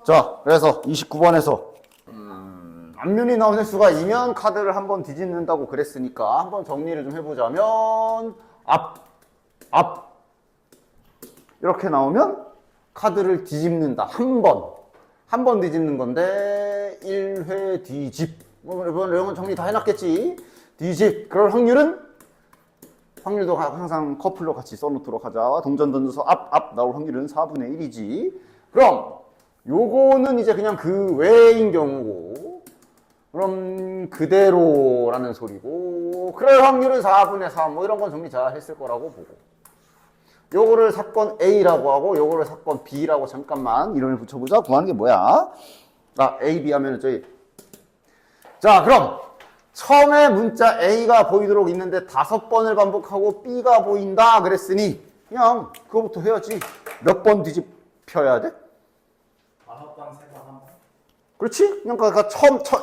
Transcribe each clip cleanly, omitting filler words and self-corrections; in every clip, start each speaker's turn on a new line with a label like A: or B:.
A: 자, 그래서 29번에서 앞면이 나온 횟수가 2면 카드를 한번 뒤집는다고 그랬으니까 한번 정리를 좀 해보자면 앞 이렇게 나오면 카드를 뒤집는다. 한 번 뒤집는 건데 1회 뒤집. 이건 정리 다 해놨겠지. 뒤집. 그럴 확률도 항상 커플로 같이 써놓도록 하자. 동전 던져서 앞 나올 확률은 4분의 1이지. 그럼 요거는 이제 그냥 그 외인 경우고, 그럼 그대로라는 소리고, 그럴 확률은 4분의 3, 뭐 이런 건 정리 잘 했을 거라고 보고. 요거를 사건 A라고 하고, 요거를 사건 B라고 잠깐만 이름을 붙여보자. 구하는 게 뭐야? A, B 하면은 자, 그럼 처음에 문자 A가 보이도록 있는데 5번을 반복하고 B가 보인다 그랬으니 그냥 그거부터 해야지. 몇 번 뒤집혀야 돼?
B: 5번, 3번, 1번.
A: 그렇지? 그러니까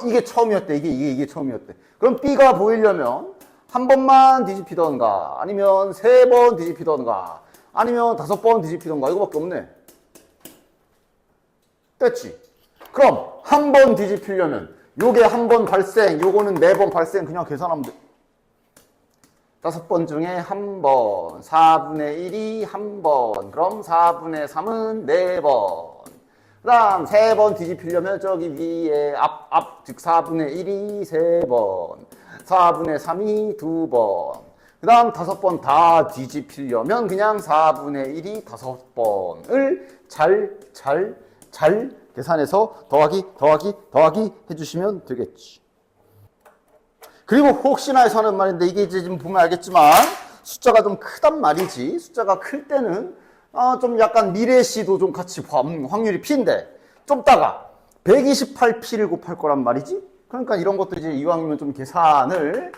A: 이게 처음이었대. 이게 처음이었대. 그럼 B가 보이려면 한 번만 뒤집히던가, 아니면 3번 뒤집히던가, 아니면 5번 뒤집히던가, 이거밖에 없네. 됐지? 그럼 한 번 뒤집히려면 요게 한 번 발생, 요거는 4번 발생, 그냥 계산하면 돼. 5번 중에 한 번, 4분의 1이 한 번, 그럼 4분의 3은 4번. 그 다음 3번 뒤집히려면 저기 위에 즉 4분의 1이 3번, 4분의 3이 2번. 그 다음 5번 다 뒤집히려면 그냥 4분의 1이 5번을 잘 계산해서 더하기 해주시면 되겠지. 그리고 혹시나 해서 하는 말인데, 이게 이제 지금 보면 알겠지만 숫자가 좀 크단 말이지. 숫자가 클 때는 좀 약간 미래시도 좀 같이 확률이 P인데, 좀 따가 128P를 곱할 거란 말이지. 그러니까 이런 것도 이제 이왕이면 좀 계산을,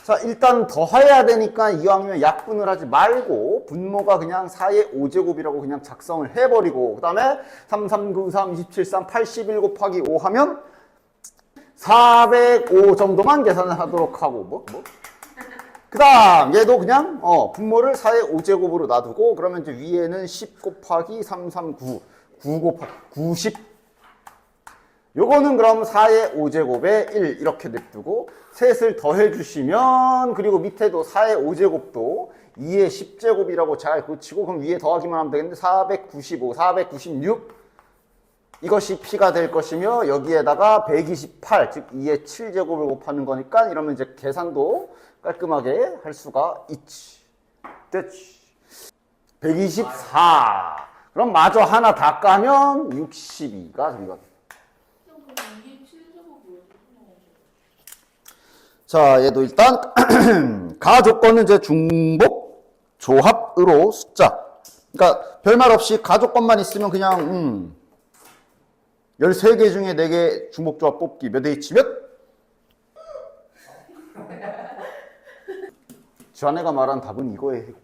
A: 자, 일단 더해야 되니까 이왕이면 약분을 하지 말고 분모가 그냥 4의 5제곱이라고 그냥 작성을 해버리고, 그 다음에 3, 3, 9, 3, 27, 3, 81 곱하기 5 하면 405 정도만 계산을 하도록 하고, 그 다음 얘도 그냥 분모를 4의 5제곱으로 놔두고, 그러면 이제 위에는 10 곱하기 3, 3, 9 곱하기 90. 요거는 그럼 4의 5제곱에 1 이렇게 냅두고 셋을 더해 주시면, 그리고 밑에도 4의 5제곱도 2의 10제곱이라고 잘 고치고, 그럼 위에 더하기만 하면 되겠는데 495, 496 이것이 P가 될 것이며, 여기에다가 128, 즉 2의 7제곱을 곱하는 거니까, 이러면 이제 계산도 깔끔하게 할 수가 있지. 됐지. 124. 그럼 마저 하나 다 까면 62가 정답. 자, 얘도 일단 가조건은 이제 중복 조합으로 숫자. 그러니까 별말 없이 가조건만 있으면 그냥 13개 중에 4개 중복 조합 뽑기. 몇 H 몇? 자네가 말한 답은 이거의 해고.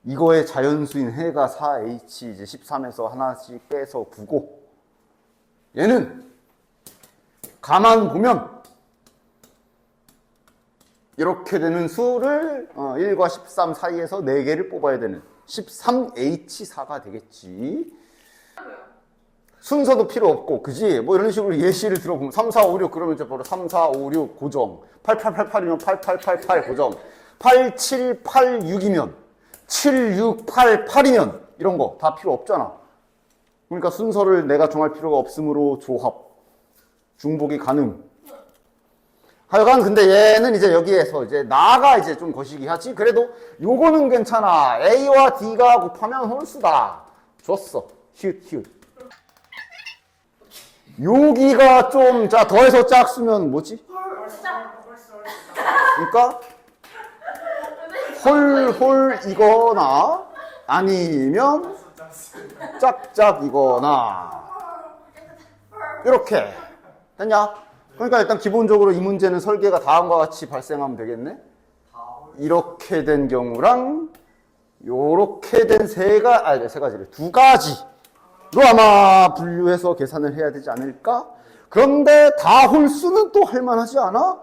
A: 이거의 자연수인 해가 4H 이제 13에서 하나씩 빼서 9고, 얘는 가만 보면 이렇게 되는 수를 1과 13 사이에서 4개를 뽑아야 되는 13H4가 되겠지. 순서도 필요 없고, 그지? 뭐 이런 식으로 예시를 들어보면 3, 4, 5, 6 그러면 이제 바로 3, 4, 5, 6 고정, 8888이면 8888 고정, 8786이면 7688이면 이런 거 다 필요 없잖아. 그러니까 순서를 내가 정할 필요가 없으므로 조합, 중복이 가능. 하여간 근데 얘는 이제 여기에서 이제 나가 이제 좀 거시기 하지. 그래도 요거는 괜찮아. A와 D가 곱하면 홀수다. 줬어. 히읗. 여기가 좀, 자, 더해서 짝수면 뭐지? 그러니까 홀이거나 아니면 짝짝이거나 이렇게 됐냐? 그러니까 일단 기본적으로 이 문제는 설계가 다음과 같이 발생하면 되겠네. 이렇게 된 경우랑 요렇게 된 세 가지를 2가지로 아마 분류해서 계산을 해야 되지 않을까? 그런데 다 홀수는 또 할만하지 않아?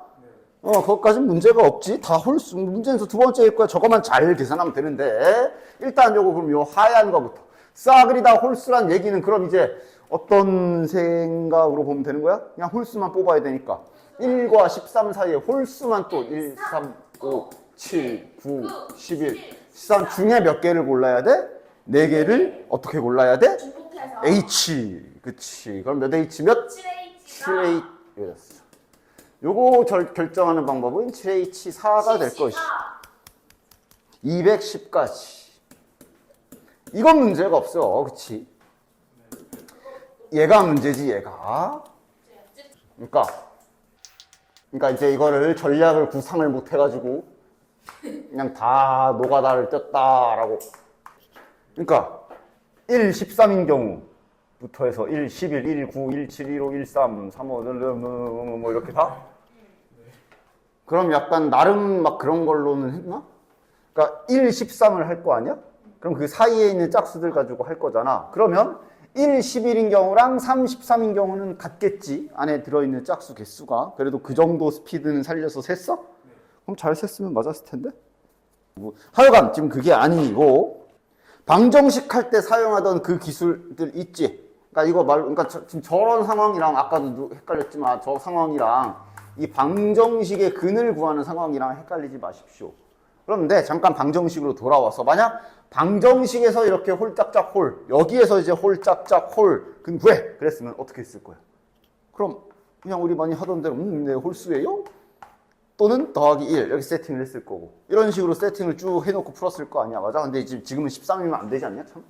A: 그것까진 문제가 없지. 다 홀수. 문제에서 두 번째일 거야. 저것만 잘 계산하면 되는데. 일단 요거 그럼 요 하얀 거부터. 싸그리 다 홀수란 얘기는 그럼 이제 어떤 생각으로 보면 되는 거야? 그냥 홀수만 뽑아야 되니까 1과 13 사이에 홀수만 또 1, 3, 5, 7, 9, 11, 13 중에 몇 개를 골라야 돼? 4개를 어떻게 골라야 돼?
C: 중복해서
A: H. 그치. 그럼 몇 H 몇?
C: 7H가
A: 7H. 이랬어. 요거 결정하는 방법은 7H4가 될 것이. 210까지. 이건 문제가 없어. 그치? 얘가 문제지, 얘가. 그러니까 이제 이거를 전략을 구상을 못 해가지고 그냥 다 노가다를 떴다라고. 그러니까 1, 13인 경우부터 해서 1, 11, 1, 9, 1, 7, 1, 5, 1, 3, 3, 5, 뭐 이렇게 다? 그럼 약간 나름 막 그런 걸로는 했나? 그러니까 1, 13을 할 거 아니야? 그럼 그 사이에 있는 짝수들 가지고 할 거잖아. 그러면 1, 11인 경우랑 3, 13인 경우는 같겠지. 안에 들어있는 짝수 개수가. 그래도 그 정도 스피드는 살려서 셌어? 그럼 잘 셌으면 맞았을 텐데? 하여간 지금 그게 아니고 방정식 할 때 사용하던 그 기술들 있지. 그러니까 그러니까 지금 저런 상황이랑 아까도 헷갈렸지만 저 상황이랑 이 방정식의 근을 구하는 상황이랑 헷갈리지 마십시오. 그런데 잠깐 방정식으로 돌아와서 만약 방정식에서 이렇게 홀짝짝 홀, 여기에서 이제 홀짝짝 홀, 근 구해. 그랬으면 어떻게 했을 거야? 그럼 그냥 우리 많이 하던 대로 네, 홀수예요? 또는 더하기 1 이렇게 세팅을 했을 거고 이런 식으로 세팅을 쭉 해놓고 풀었을 거 아니야. 맞아? 근데 지금은 13이면 안 되지 않냐? 참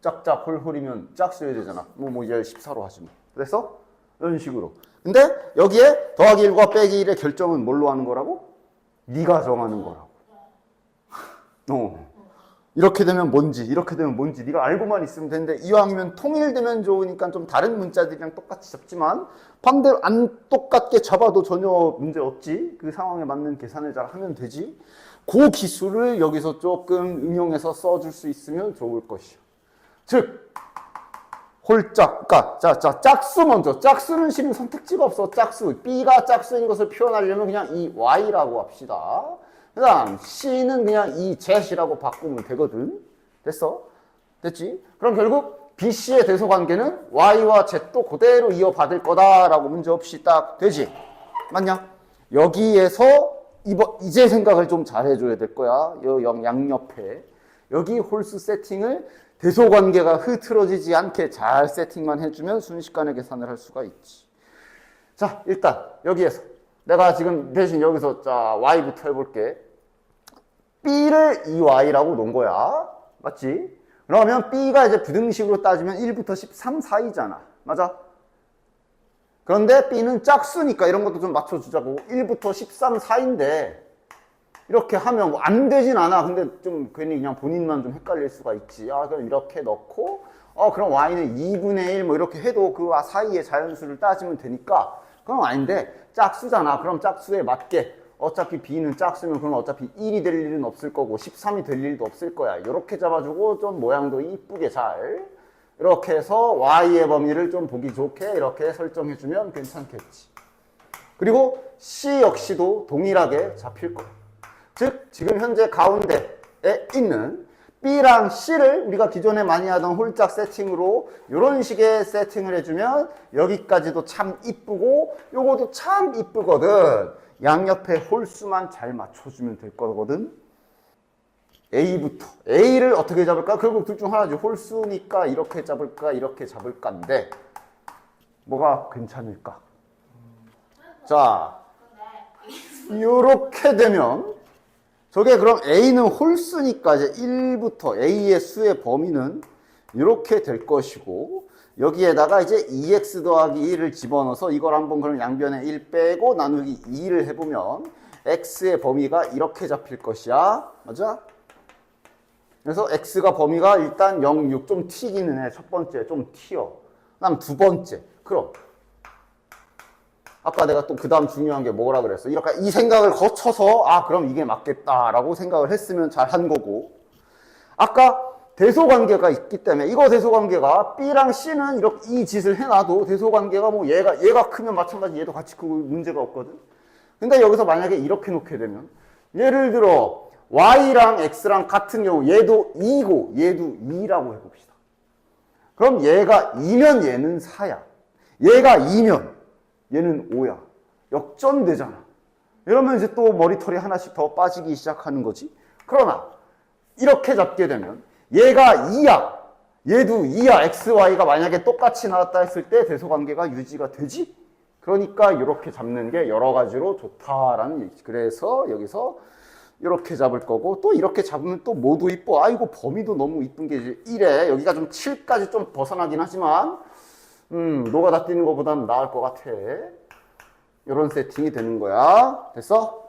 A: 짝짝 홀홀이면 짝수여야 되잖아. 뭐 이제 14로 하지 뭐. 그래서 이런 식으로. 근데 여기에 더하기 1과 빼기 1의 결정은 뭘로 하는 거라고? 네가 정하는 거라고. 이렇게 되면 뭔지, 이렇게 되면 뭔지 네가 알고만 있으면 되는데 이왕이면 통일되면 좋으니까 좀 다른 문자들이랑 똑같이 잡지만 반대로 안 똑같게 잡아도 전혀 문제 없지. 그 상황에 맞는 계산을 잘 하면 되지. 그 기술을 여기서 조금 응용해서 써줄 수 있으면 좋을 것이요. 즉 홀짝, 그러니까 자 짝수 먼저. 짝수는 실은 선택지가 없어. 짝수. B가 짝수인 것을 표현하려면 그냥 이 Y라고 합시다. 그 다음 C는 그냥 이 Z이라고 바꾸면 되거든. 됐어? 됐지? 그럼 결국 BC의 대소관계는 Y와 Z도 그대로 이어받을 거다라고 문제없이 딱 되지? 맞냐? 여기에서 이제 생각을 좀 잘해줘야 될 거야. 양옆에. 여기 홀수 세팅을 대소관계가 흐트러지지 않게 잘 세팅만 해주면 순식간에 계산을 할 수가 있지. 자, 일단 여기에서 내가 지금 대신 여기서 자 y부터 해볼게. b를 2y라고 놓은 거야. 맞지? 그러면 b가 이제 부등식으로 따지면 1부터 13 사이잖아. 맞아? 그런데 b는 짝수니까 이런 것도 좀 맞춰주자고. 1부터 13 사이인데 이렇게 하면 뭐 안 되진 않아. 근데 좀 괜히 그냥 본인만 좀 헷갈릴 수가 있지. 그럼 이렇게 넣고 그럼 y는 2분의 1 뭐 이렇게 해도 그 사이의 자연수를 따지면 되니까 그럼 아닌데 짝수잖아. 그럼 짝수에 맞게 어차피 b는 짝수면 그럼 어차피 1이 될 일은 없을 거고 13이 될 일도 없을 거야. 이렇게 잡아주고 좀 모양도 이쁘게 잘 이렇게 해서 y의 범위를 좀 보기 좋게 이렇게 설정해주면 괜찮겠지. 그리고 c 역시도 동일하게 잡힐 거야. 즉 지금 현재 가운데에 있는 B랑 C를 우리가 기존에 많이 하던 홀짝 세팅으로 이런 식의 세팅을 해주면 여기까지도 참 이쁘고 요것도 참 이쁘거든. 양옆에 홀수만 잘 맞춰주면 될 거거든. A부터 A를 어떻게 잡을까? 결국 둘 중 하나지. 홀수니까 이렇게 잡을까 이렇게 잡을까인데 뭐가 괜찮을까? 자 이렇게 되면 저게 그럼 A는 홀수니까 이제 1부터 A의 수의 범위는 이렇게 될 것이고 여기에다가 이제 2x 더하기 1을 집어넣어서 이걸 한번 그럼 양변에 1 빼고 나누기 2를 해보면 x의 범위가 이렇게 잡힐 것이야. 맞아? 그래서 x가 범위가 일단 0, 6 좀 튀기는 애. 첫 번째 좀 튀어. 그다음 두 번째. 그럼 아까 내가 또 그 다음 중요한 게 뭐라 그랬어? 이렇게 이 생각을 거쳐서 그럼 이게 맞겠다라고 생각을 했으면 잘 한 거고 아까 대소관계가 있기 때문에 이거 대소관계가 B랑 C는 이렇게 이 짓을 해놔도 대소관계가 뭐 얘가 크면 마찬가지 얘도 같이 크고 문제가 없거든. 근데 여기서 만약에 이렇게 놓게 되면 예를 들어 y랑 x랑 같은 경우 얘도 2고 얘도 2라고 해봅시다. 그럼 얘가 2면 얘는 4야. 얘가 2면 얘는 5야. 역전되잖아. 이러면 이제 또 머리털이 하나씩 더 빠지기 시작하는 거지. 그러나 이렇게 잡게 되면 얘가 2야. 얘도 2야. x, y가 만약에 똑같이 나왔다 했을 때 대소관계가 유지가 되지? 그러니까 이렇게 잡는 게 여러 가지로 좋다라는 얘기지. 그래서 여기서 이렇게 잡을 거고 또 이렇게 잡으면 또 뭐도 이뻐. 아이고 범위도 너무 이쁜 게 이제 1에 여기가 좀 7까지 좀 벗어나긴 하지만 노가다 뛰는 것보다는 나을 것 같아. 이런 세팅이 되는 거야. 됐어?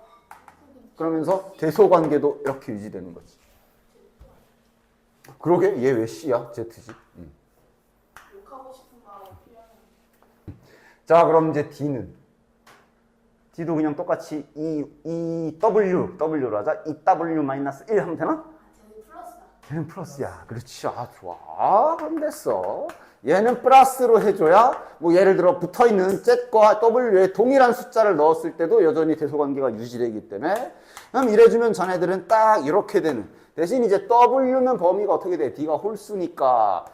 A: 그러면서 대소관계도 이렇게 유지되는 거지. 그러게 얘 왜 C야? Z지?
C: 욕하고 싶은 마음이 필요하면
A: 자 그럼 이제 D도 그냥 똑같이 W로 하자. EW-1 하면 되나?
C: 쟤는 플러스다.
A: 얘는 플러스야. 그렇지. 아 좋아. 그럼 됐어. 얘는 플러스로 해줘야 뭐 예를 들어 붙어있는 Z과 W에 동일한 숫자를 넣었을 때도 여전히 대소관계가 유지되기 때문에 그럼 이래주면 자네들은 딱 이렇게 되는 대신 이제 W면 범위가 어떻게 돼? D가 홀수니까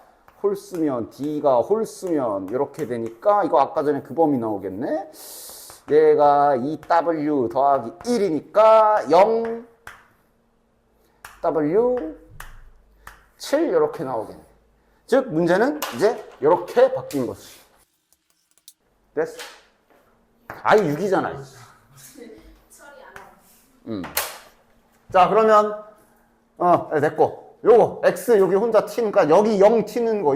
A: 홀수면 D가 홀수면 이렇게 되니까 이거 아까 전에 그 범위 나오겠네. 얘가 2W 더하기 1이니까 0 W 7 이렇게 나오겠네. 즉 문제는 이제 이렇게 바뀐 거지. 됐어? 아이 6이잖아.
C: 처리 안 하고.
A: 자 그러면 됐고 요거 X 여기 혼자 T니까 여기 0 T는 거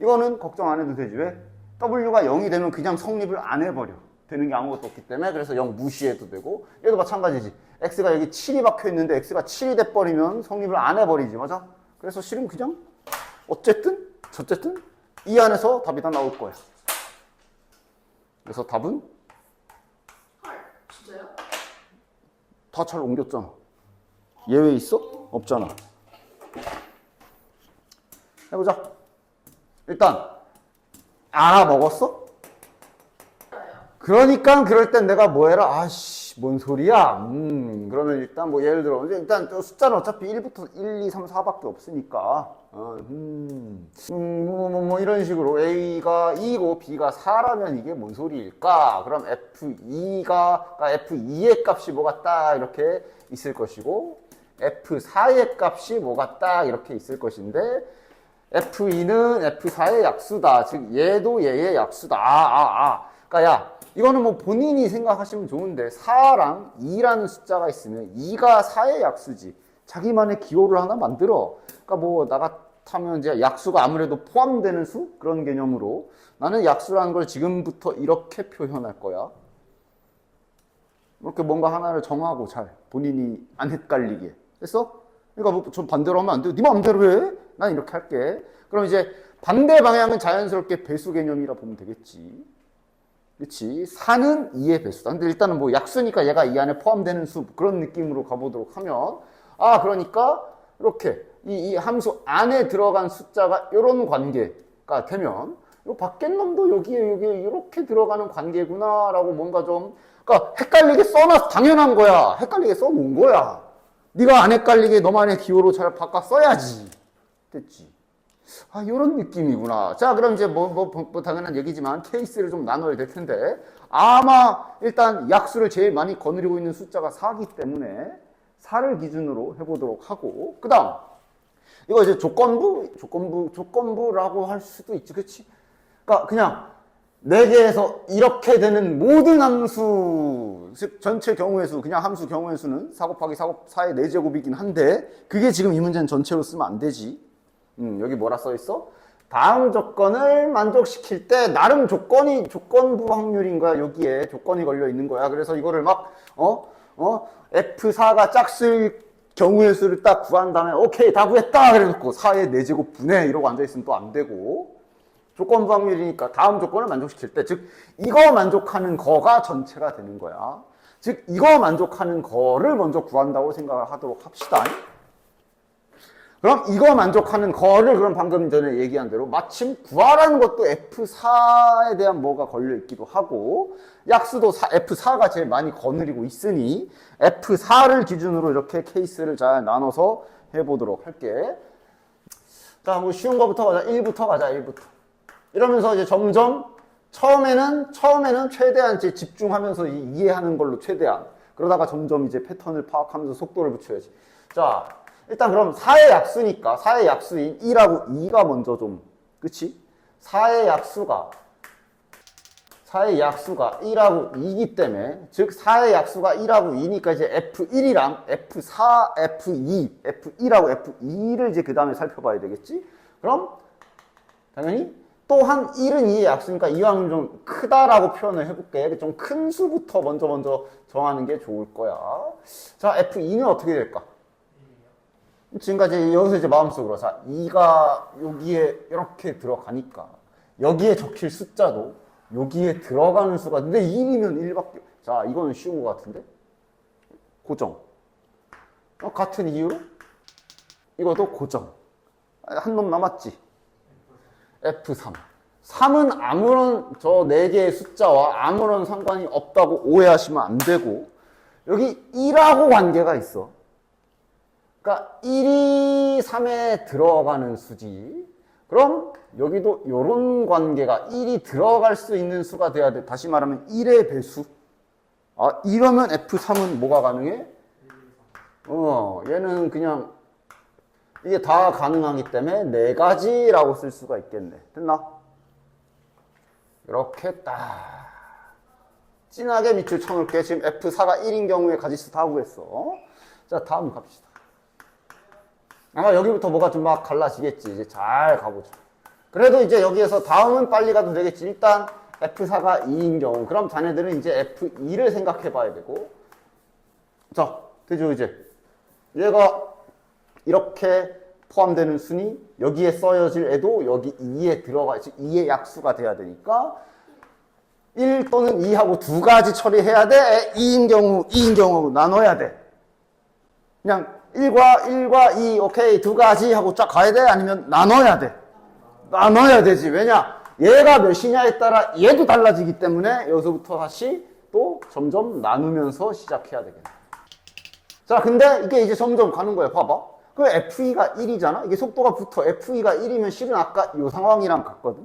A: 이거는 걱정 안 해도 되지. 왜? W가 0이 되면 그냥 성립을 안 해버려. 되는 게 아무것도 없기 때문에 그래서 0 무시해도 되고 얘도 마찬가지지. X가 여기 7이 박혀 있는데 X가 7이 돼버리면 성립을 안 해버리지. 맞아? 그래서 실은 그냥 어쨌든 이 안에서 답이 다 나올 거야. 그래서 답은
C: 헐, 진짜요?
A: 다 잘 옮겼잖아. 예외 있어? 없잖아. 해보자. 일단 알아먹었어? 그러니까 그럴 땐 내가 뭐 해라? 아씨 뭔 소리야? 그러면 일단 뭐 예를 들어 일단 숫자는 어차피 1부터 1, 2, 3, 4밖에 없으니까 뭐 이런 식으로 A가 2고 B가 4라면 이게 뭔 소리일까? 그럼 F2의 값이 뭐가 딱 이렇게 있을 것이고 F4의 값이 뭐가 딱 이렇게 있을 것인데 F2는 F4의 약수다. 즉 얘도 얘의 약수다. 그러니까 야 이거는 뭐 본인이 생각하시면 좋은데 4랑 2라는 숫자가 있으면 2가 4의 약수지. 자기만의 기호를 하나 만들어. 그러니까 뭐 나 같으면 이제 약수가 아무래도 포함되는 수? 그런 개념으로 나는 약수라는 걸 지금부터 이렇게 표현할 거야. 이렇게 뭔가 하나를 정하고 잘 본인이 안 헷갈리게. 됐어? 그러니까 뭐 좀 반대로 하면 안 돼. 네 마음대로 해. 난 이렇게 할게. 그럼 이제 반대 방향은 자연스럽게 배수 개념이라 보면 되겠지. 그렇지. 4는 2의 배수다. 근데 일단은 뭐 약수니까 얘가 이 안에 포함되는 수 그런 느낌으로 가보도록 하면 그러니까 이렇게 이 함수 안에 들어간 숫자가 이런 관계가 되면 이 밖에 놈도 여기에 이렇게 들어가는 관계구나라고 뭔가 좀 그러니까 헷갈리게 써놔서 당연한 거야. 헷갈리게 써놓은 거야. 네가 안 헷갈리게 너만의 기호로 잘 바꿔 써야지. 됐지. 이런 느낌이구나. 자, 그럼 이제 뭐 당연한 얘기지만 케이스를 좀 나눠야 될 텐데 아마 일단 약수를 제일 많이 거느리고 있는 숫자가 4기 때문에 4를 기준으로 해보도록 하고 그 다음 이거 이제 조건부라고 할 수도 있지. 그치? 그러니까 그냥 4개에서 이렇게 되는 모든 함수, 즉 전체 경우의 수, 그냥 함수 경우의 수는 4 곱하기 4의 4제곱이긴 한데 그게 지금 이 문제는 전체로 쓰면 안 되지. 여기 뭐라 써있어? 다음 조건을 만족시킬 때 나름 조건부 확률인 거야. 여기에 조건이 걸려 있는 거야. 그래서 이거를 막 F4가 짝수일 경우의 수를 딱 구한 다음에 오케이 다 구했다 그래놓고 4의 4제곱 분해 이러고 앉아있으면 또 안 되고 조건부 확률이니까 다음 조건을 만족시킬 때 즉 이거 만족하는 거가 전체가 되는 거야. 즉 이거 만족하는 거를 먼저 구한다고 생각을 하도록 합시다. 그럼 이거 만족하는 거를 그럼 방금 전에 얘기한 대로 마침 구하라는 것도 F4에 대한 뭐가 걸려 있기도 하고 약수도 F4가 제일 많이 거느리고 있으니 F4를 기준으로 이렇게 케이스를 잘 나눠서 해보도록 할게. 자, 뭐 쉬운 거부터 가자. 1부터 가자. 1부터. 이러면서 이제 점점 처음에는 최대한 이제 집중하면서 이해하는 걸로 최대한. 그러다가 점점 이제 패턴을 파악하면서 속도를 붙여야지. 자, 일단 그럼 4의 약수니까 4의 약수인 1하고 2가 먼저 좀, 그치? 4의 약수가 1하고 2이기 때문에, 즉 4의 약수가 1하고 2니까 이제 F1이랑 F4, F2, F1하고 F2를 이제 그 다음에 살펴봐야 되겠지? 그럼 당연히 또한 1은 2의 약수니까 이왕이면 좀 크다라고 표현을 해볼게. 좀 큰 수부터 먼저 정하는 게 좋을 거야. 자, F2는 어떻게 될까? 지금까지 여기서 이제 마음속으로, 자, 2가 여기에 이렇게 들어가니까 여기에 적힐 숫자도 여기에 들어가는 수가, 근데 1이면 1밖에, 자, 이거는 쉬운 것 같은데? 고정. 같은 이유로 이것도 고정. 한 놈 남았지? F3. 3은 아무런 저 4개의 숫자와 아무런 상관이 없다고 오해하시면 안 되고, 여기 1하고 관계가 있어. 그러니까 1이 3에 들어가는 수지. 그럼 여기도 이런 관계가 1이 들어갈 수 있는 수가 돼야 돼. 다시 말하면 1의 배수. 아, 이러면 F3은 뭐가 가능해? 얘는 그냥 이게 다 가능하기 때문에 4가지라고 쓸 수가 있겠네. 됐나? 이렇게 딱 진하게 밑줄 쳐놓을게. 지금 F4가 1인 경우에 가지수 다 구했어. 자, 다음 갑시다. 아마 여기부터 뭐가 좀 막 갈라지겠지. 이제 잘 가보자. 그래도 이제 여기에서 다음은 빨리 가도 되겠지. 일단 F4가 2인 경우. 그럼 자네들은 이제 F2를 생각해 봐야 되고. 자, 되죠, 이제. 얘가 이렇게 포함되는 순이 여기에 써여질 애도 여기 2에 들어가, 즉 2의 약수가 돼야 되니까 1 또는 2하고 2가지 처리해야 돼. 2인 경우 나눠야 돼. 그냥 1과 2, 오케이, 2가지 하고 쫙 가야 돼? 아니면 나눠야 돼? 나눠야 되지. 왜냐? 얘가 몇이냐에 따라 얘도 달라지기 때문에 여기서부터 다시 또 점점 나누면서 시작해야 되겠네. 자, 근데 이게 이제 점점 가는 거야. 봐봐. 그 F2가 1이잖아? 이게 속도가 붙어. F2가 1이면 실은 아까 이 상황이랑 같거든?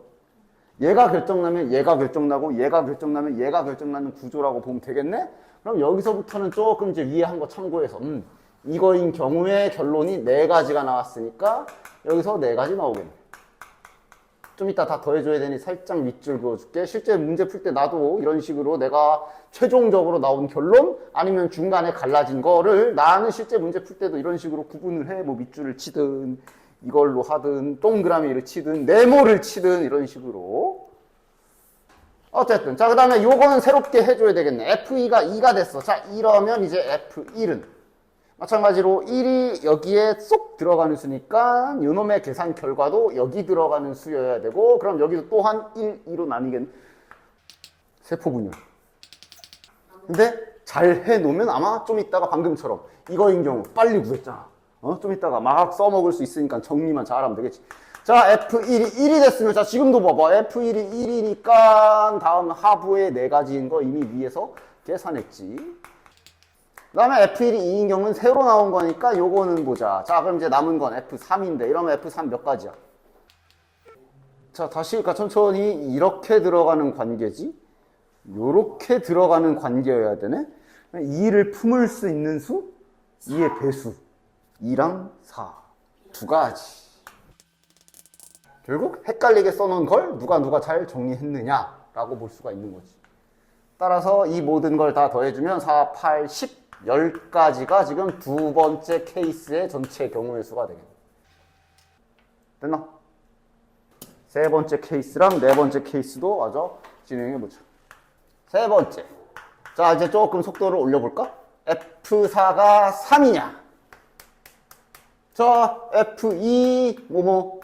A: 얘가 결정나면 얘가 결정나고, 얘가 결정나면 얘가 결정나는 구조라고 보면 되겠네? 그럼 여기서부터는 조금 이제 위에 한 거 참고해서, 이거인 경우에 결론이 4가지가 나왔으니까 여기서 4가지 나오겠네. 좀 이따 다 더해줘야 되니 살짝 밑줄 그어줄게. 실제 문제 풀 때 나도 이런 식으로 내가 최종적으로 나온 결론 아니면 중간에 갈라진 거를 나는 실제 문제 풀 때도 이런 식으로 구분을 해. 뭐 밑줄을 치든 이걸로 하든 동그라미를 치든 네모를 치든 이런 식으로. 어쨌든 자, 그 다음에 요거는 새롭게 해줘야 되겠네. F2가 2가 됐어. 자, 이러면 이제 F1은 마찬가지로 1이 여기에 쏙 들어가는 수니까 요놈의 계산 결과도 여기 들어가는 수여야 되고, 그럼 여기도 또한 1, 2로 나뉘겠네. 세포분열. 근데 잘 해놓으면 아마 좀 이따가 방금처럼 이거인 경우 빨리 구했잖아. 좀 이따가 막 써먹을 수 있으니까 정리만 잘하면 되겠지. 자, F1이 1이 됐으면, 자, 지금도 봐봐. F1이 1이니까 다음 하부에 4가지인 거 이미 위에서 계산했지. 그 다음에 F1이 2인 경우는 새로 나온 거니까 요거는 보자. 자, 그럼 이제 남은 건 F3인데 이러면 F3 몇 가지야? 자, 다시 그러니까 천천히 이렇게 들어가는 관계지, 요렇게 들어가는 관계여야 되네. 2를 품을 수 있는 수, 2의 배수 2랑 4 2가지. 결국 헷갈리게 써놓은 걸 누가 잘 정리했느냐라고 볼 수가 있는 거지. 따라서 이 모든 걸 다 더해주면 4, 8, 10 10가지가 지금 두 번째 케이스의 전체 경우의 수가 되겠네. 됐나? 세 번째 케이스랑 네 번째 케이스도 마저 진행해보자. 세 번째. 자, 이제 조금 속도를 올려볼까? F4가 3이냐? 자, F2 뭐뭐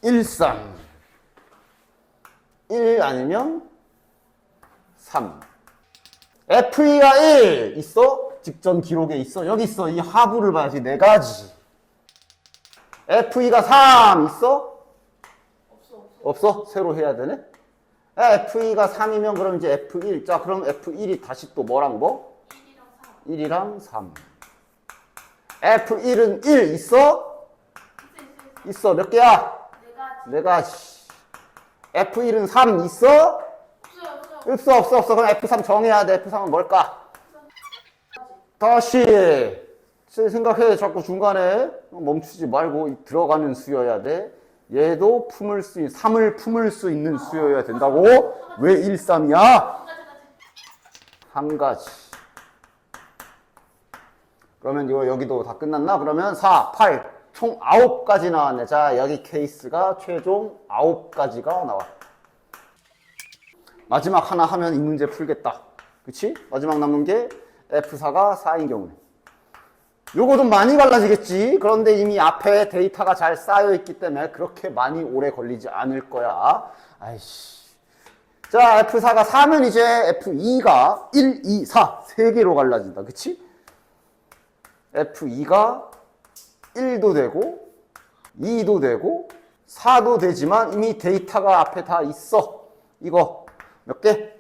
A: 13. 1 아니면 3. F2가 1 있어? 직전 기록에 있어? 여기 있어. 이 하부를 봐야지. 네 가지. FE가 3 있어? 없어? 새로 해야 되네? FE가 3이면 그럼 이제 F1. 자, 그럼 F1이 다시 또 뭐랑 뭐? 1이랑 3. F1은 1 있어? 있어. 몇 개야? 네 가지. F1은 3 있어? 없어. 그럼 F3 정해야 돼. F3은 뭘까? 다시 생각해. 자꾸 중간에 멈추지 말고 들어가는 수여야 돼. 얘도 3을 품을 수 있는 수여야 된다고? 왜 1, 3이야? 한 가지. 그러면 이거 여기도 다 끝났나? 그러면 4, 8, 총 9가지 나왔네. 자, 여기 케이스가 최종 9가지가 나와. 마지막 하나 하면 이 문제 풀겠다. 그치? 마지막 남은 게 F4가 4인 경우네. 요거 좀 많이 갈라지겠지? 그런데 이미 앞에 데이터가 잘 쌓여있기 때문에 그렇게 많이 오래 걸리지 않을 거야. 아이씨. 자, F4가 4면 이제 F2가 1, 2, 4. 3개로 갈라진다. 그치? F2가 1도 되고, 2도 되고, 4도 되지만 이미 데이터가 앞에 다 있어. 이거 몇 개?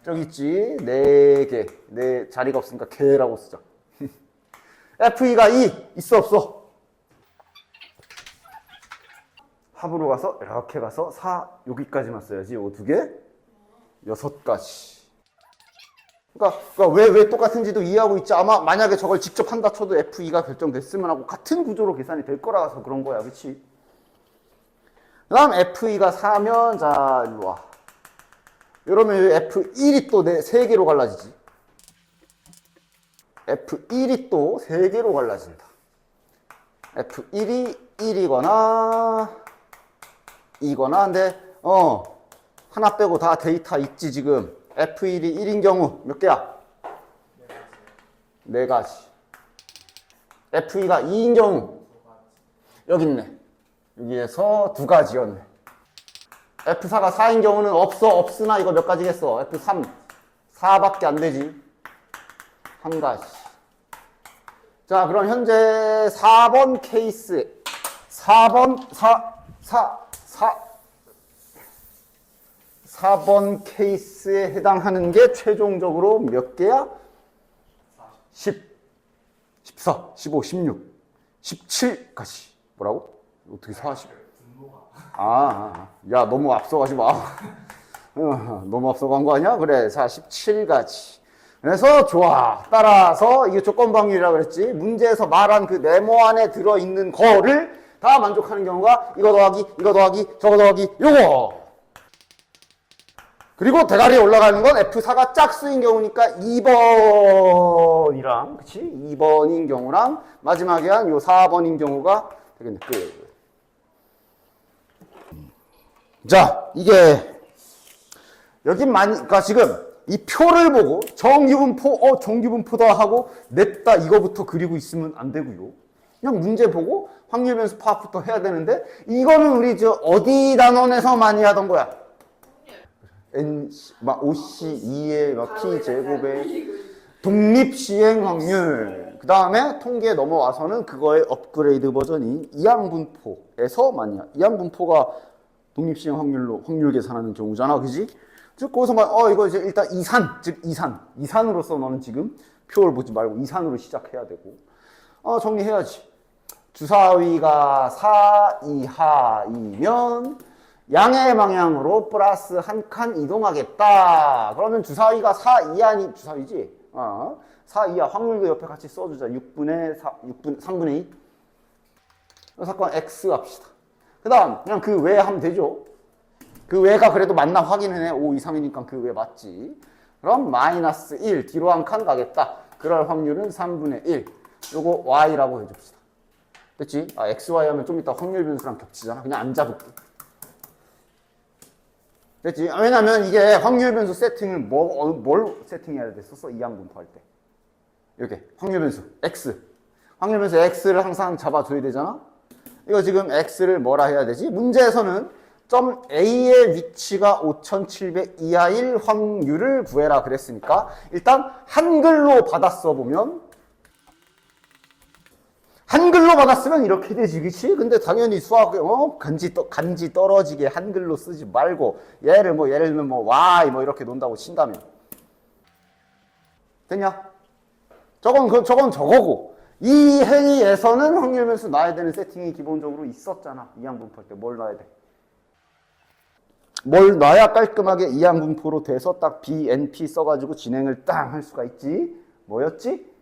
A: 저기 있지. 4개. 네 자리가 없으니까 개라고 쓰자. FE가 2 있어 없어? 합으로 가서 이렇게 가서 4 여기까지만 써야지. 요 2개 6가지. 그러니까 왜 똑같은지도 이해하고 있지. 아마 만약에 저걸 직접 한다 쳐도 FE가 결정됐으면 하고 같은 구조로 계산이 될 거라서 그런 거야. 그치? 그 다음 FE가 4면 자 일로 와. 이러면 F1이 또 3개로 갈라지지. F1이 또 3개로 갈라진다. F1이 1이거나 2거나 근데 하나 빼고 다 데이터 있지 지금. F1이 1인 경우 몇 개야? 4가지. F2가 2인 경우 여기 있네. 여기에서 2가지였네. F4가 4인 경우는 없으나 이거 몇 가지겠어? F3 4밖에 안 되지. 한 가지. 자, 그럼 현재 4번 케이스 4번 케이스에 해당하는 게 최종적으로 몇 개야? 10, 14, 15, 16, 17까지. 뭐라고? 어떻게 40? 야, 너무 앞서가지 마. 너무 앞서간 거 아니야? 그래, 자, 17가지. 그래서 좋아. 따라서 이게 조건부 확률이라고 그랬지. 문제에서 말한 그 네모 안에 들어있는 거를 다 만족하는 경우가 이거 더하기, 이거 더하기, 저거 더하기, 요거. 그리고 대가리에 올라가는 건 F4가 짝수인 경우니까 2번이랑, 그치? 2번인 경우랑 마지막에 한 요 4번인 경우가 되겠네. 자, 이게 그러니까 지금 이 표를 보고 정규분포, 정규분포다 하고 냈다 이거부터 그리고 있으면 안 되고요. 그냥 문제 보고 확률 변수 파악부터 해야 되는데 이거는 우리 어디 단원에서 많이 하던 거야? OC 2의 P 제곱의 독립 시행 확률. 그 다음에 통계에 넘어와서는 그거의 업그레이드 버전이 이항분포에서 많이 이항분포가 독립 시행 확률로 확률 계산하는 경우잖아, 그지? 즉 거기서 이거 이제 일단 이산으로서 너는 지금 표를 보지 말고 이산으로 시작해야 되고 정리해야지. 주사위가 4 이하이면 양의 방향으로 플러스 한 칸 이동하겠다. 그러면 주사위가 4 이하니 주사위지? 4 이하 확률도 옆에 같이 써주자. 3분의 2. 사건 X 합시다. 그 다음 그냥 그 외에 하면 되죠. 그 외가 그래도 맞나 확인해. 5 이상이니까 그 외 맞지. 그럼 마이너스 1 뒤로 한 칸 가겠다. 그럴 확률은 3분의 1. 요거 Y라고 해줍시다. 됐지? X, Y 하면 좀 이따 확률 변수랑 겹치잖아. 그냥 안 잡을게. 됐지? 왜냐면 이게 확률 변수 세팅을 뭘 세팅해야 됐었어? 이항분포할 때. 이렇게 확률 변수 X. 확률 변수 X를 항상 잡아줘야 되잖아. 이거 지금 X를 뭐라 해야 되지? 문제에서는 점 A의 위치가 5700 이하일 확률을 구해라 그랬으니까 일단 한글로 받아 써보면 한글로 받았으면 이렇게 되지, 그치? 근데 당연히 수학에, 간지 떨어지게 한글로 쓰지 말고, 예를 들면 y, 이렇게 논다고 친다면. 됐냐? 저건 저거고. 이 행위에서는 확률 변수 놔야 되는 세팅이 기본적으로 있었잖아. 이항분포할 때 뭘 놔야 돼? 뭘 놔야 깔끔하게 이항분포로 돼서 딱 B, N, P 써가지고 진행을 땅 할 수가 있지? 뭐였지?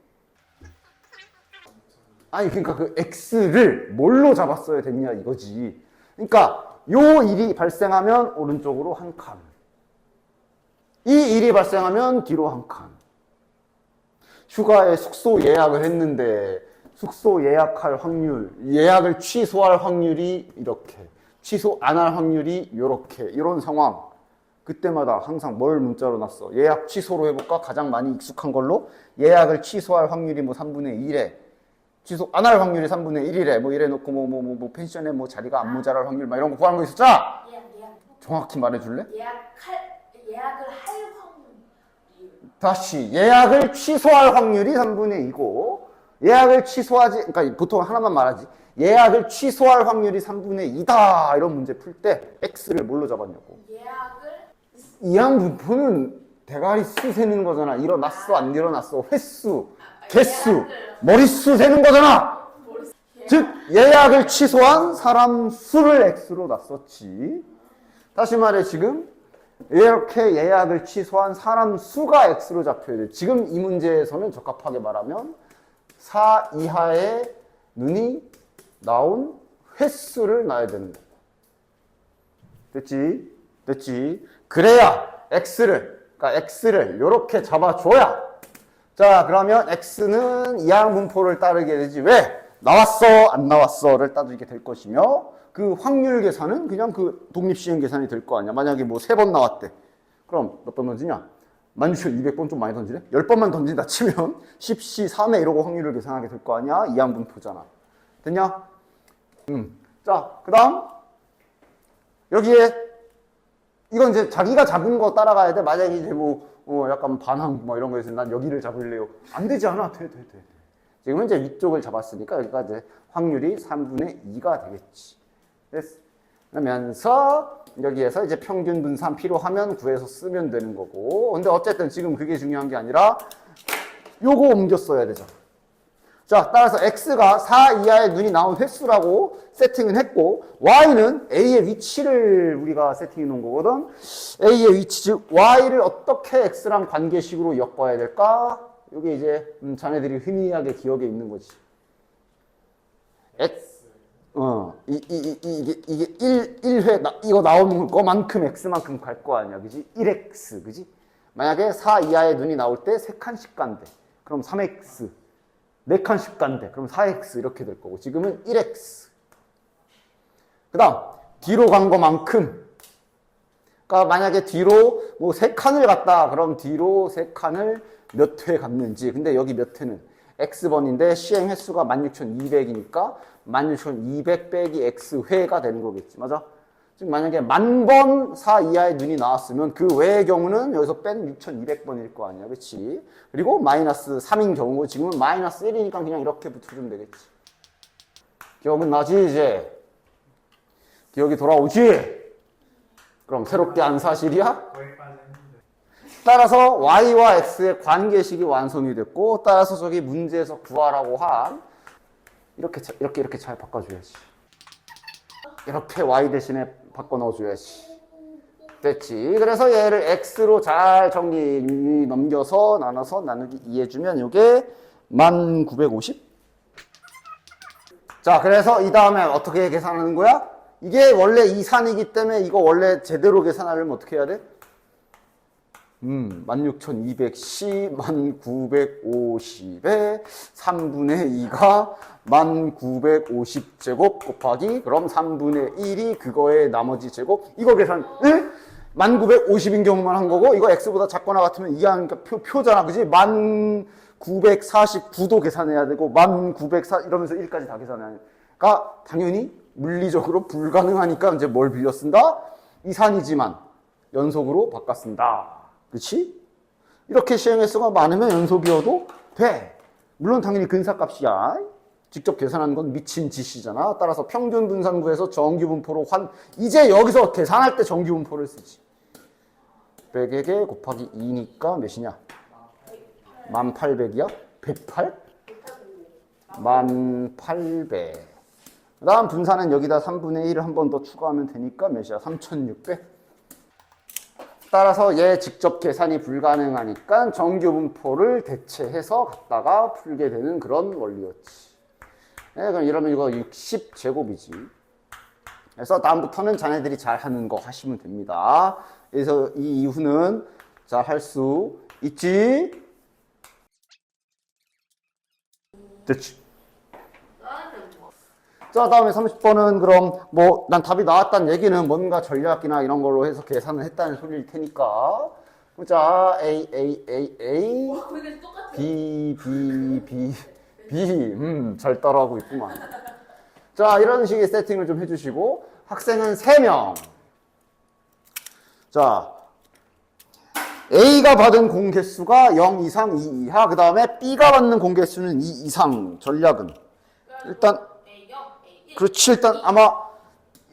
A: 아니 그러니까 그 x를 뭘로 잡았어야 됐냐 이거지. 그러니까 요 일이 발생하면 오른쪽으로 한 칸, 이 일이 발생하면 뒤로 한 칸. 휴가에 숙소 예약을 했는데 숙소 예약할 확률, 예약을 취소할 확률이 이렇게, 취소 안 할 확률이 이렇게, 이런 상황. 그때마다 항상 뭘 문자로 놨어? 예약 취소로 해볼까? 가장 많이 익숙한 걸로 예약을 취소할 확률이 3분의 1에 취소 안 할 확률이 3분의 1이래. 이래 놓고 펜션에 자리가 안 모자랄 확률 이런 거 구하는 거 있었잖아. 정확히 말해줄래?
C: 예약을 할 확률.
A: 다시 예약을 취소할 확률이 3분의 2고 예약을 취소하지, 그러니까 보통 하나만 말하지. 예약을 취소할 확률이 3분의 2다. 이런 문제 풀 때 x를 뭘로 잡았냐고. 이항분포는 대가리 수 세는 거잖아. 일어났어 안 일어났어, 횟수, 개수, 머릿수 세는 거잖아. 즉 예약을 취소한 사람 수를 x로 놨었지. 다시 말해 지금 이렇게 예약을 취소한 사람 수가 x로 잡혀야 돼. 지금 이 문제에서는 적합하게 말하면 4 이하의 눈이 나온 횟수를 놔야 된다. 됐지? 그래야 그러니까 x를 이렇게 잡아줘야. 자, 그러면 x는 이항분포를 따르게 되지. 왜? 나왔어, 안 나왔어를 따르게 될 것이며, 그 확률 계산은 그냥 그 독립시행 계산이 될 거 아니야. 만약에 3번 나왔대. 그럼 몇 번 던지냐? 16,200번 좀 많이 던지네? 10번만 던진다 치면 10시 3회 이러고 확률을 계산하게 될 거 아니야? 이항분포잖아. 됐냐? 자, 그 다음. 여기에, 이건 이제 자기가 잡은 거 따라가야 돼. 만약에 이제 약간 반항 이런 거 있으면 난 여기를 잡을래요. 안 되지 않아? 돼. 지금은 이제 위쪽을 잡았으니까 여기가 이제 확률이 3분의 2가 되겠지. 됐어. 그러면서 여기에서 이제 평균 분산 필요하면 구해서 쓰면 되는 거고. 근데 어쨌든 지금 그게 중요한 게 아니라 요거 옮겨 써야 되잖아. 자, 따라서 x가 4 이하의 눈이 나온 횟수라고 세팅은 했고, y는 a의 위치를 우리가 세팅해 놓은 거거든. a의 위치, 즉 y를 어떻게 x랑 관계식으로 엮어야 될까? 이게 이제 자네들이 희미하게 기억에 있는 거지. 이게 1회 이거 나오는 거만큼 x만큼 갈 거 아니야, 그지? 1x, 그지? 만약에 4 이하의 눈이 나올 때 3칸씩 간대. 그럼 3x. 4칸씩 간대. 그럼 4x 이렇게 될 거고, 지금은 1x. 그 다음 뒤로 간 거만큼, 그러니까 만약에 뒤로 3칸을 갔다. 그럼 뒤로 3칸을 몇 회 갔는지. 근데 여기 몇 회는 x번인데 시행 횟수가 16,200이니까 16,200 빼기 x회가 되는 거겠지. 맞아? 즉 만약에 10,000번 4 이하의 눈이 나왔으면 그 외의 경우는 여기서 뺀 6,200번일 거 아니야. 그치? 그리고 마이너스 3인 경우고, 지금은 마이너스 1이니까 그냥 이렇게 붙여주면 되겠지. 기억은 나지 이제? 기억이 돌아오지? 그럼 새롭게 안 사실이야?
B: 거기까지 했는데.
A: 따라서 y와 x의 관계식이 완성이 됐고, 따라서 저기 문제에서 구하라고 한 이렇게 잘 바꿔줘야지. 이렇게 y 대신에 바꿔 넣어줘야지. 됐지. 그래서 얘를 x로 잘 정리 넘겨서 나눠서 나누기 2 해주면 이게 1950. 자, 그래서 이 다음에 어떻게 계산하는 거야? 이게 원래 이산이기 때문에 이거 원래 제대로 계산하려면 어떻게 해야 돼? 16,200C 1950에 3분의 2가 1950제곱 곱하기, 그럼 3분의 1이 그거의 나머지 제곱. 이거 계산, 1950인 경우만 한 거고, 이거 x보다 작거나 같으면 이하니까 표잖아. 그지? 1949도 계산해야 되고, 1904 이러면서 1까지 다 계산해야 되니까 당연히 물리적으로 불가능하니까 이제 뭘 빌려 쓴다? 이산이지만 연속으로 바꿔 쓴다. 그렇지? 이렇게 시행의 수가 많으면 연속이어도 돼. 물론 당연히 근사값이야. 직접 계산하는 건 미친 짓이잖아. 따라서 평균 분산 구해서 정규분포로 이제 여기서 계산할 때 정규분포를 쓰지. 100에게 곱하기 2니까 몇이냐? 1800이야? 108? 1800. 그 다음 분산은 여기다 3분의 1을 한 번 더 추가하면 되니까 몇이야? 3600. 따라서 얘 직접 계산이 불가능하니까 정규분포를 대체해서 갖다가 풀게 되는 그런 원리였지. 네, 그럼 이러면 이거 60제곱이지. 그래서 다음부터는 자네들이 잘 하는 거 하시면 됩니다. 그래서 이 이후는 잘 할 수 있지? 됐지? 자, 다음에 30번은 그럼 뭐 난 답이 나왔다는 얘기는 뭔가 전략이나 이런 걸로 해서 계산을 했다는 소리일 테니까. 자, A,
C: 와, 근데 똑같아.
A: B, 잘 따라하고 있구만. 자, 이런 식의 세팅을 좀 해주시고, 학생은 3명. 자, A가 받은 공개수가 0 이상 2 이하, 그 다음에 B가 받는 공개수는 2 이상. 전략은 일단
C: A0, A1.
A: 그렇지. 일단 아마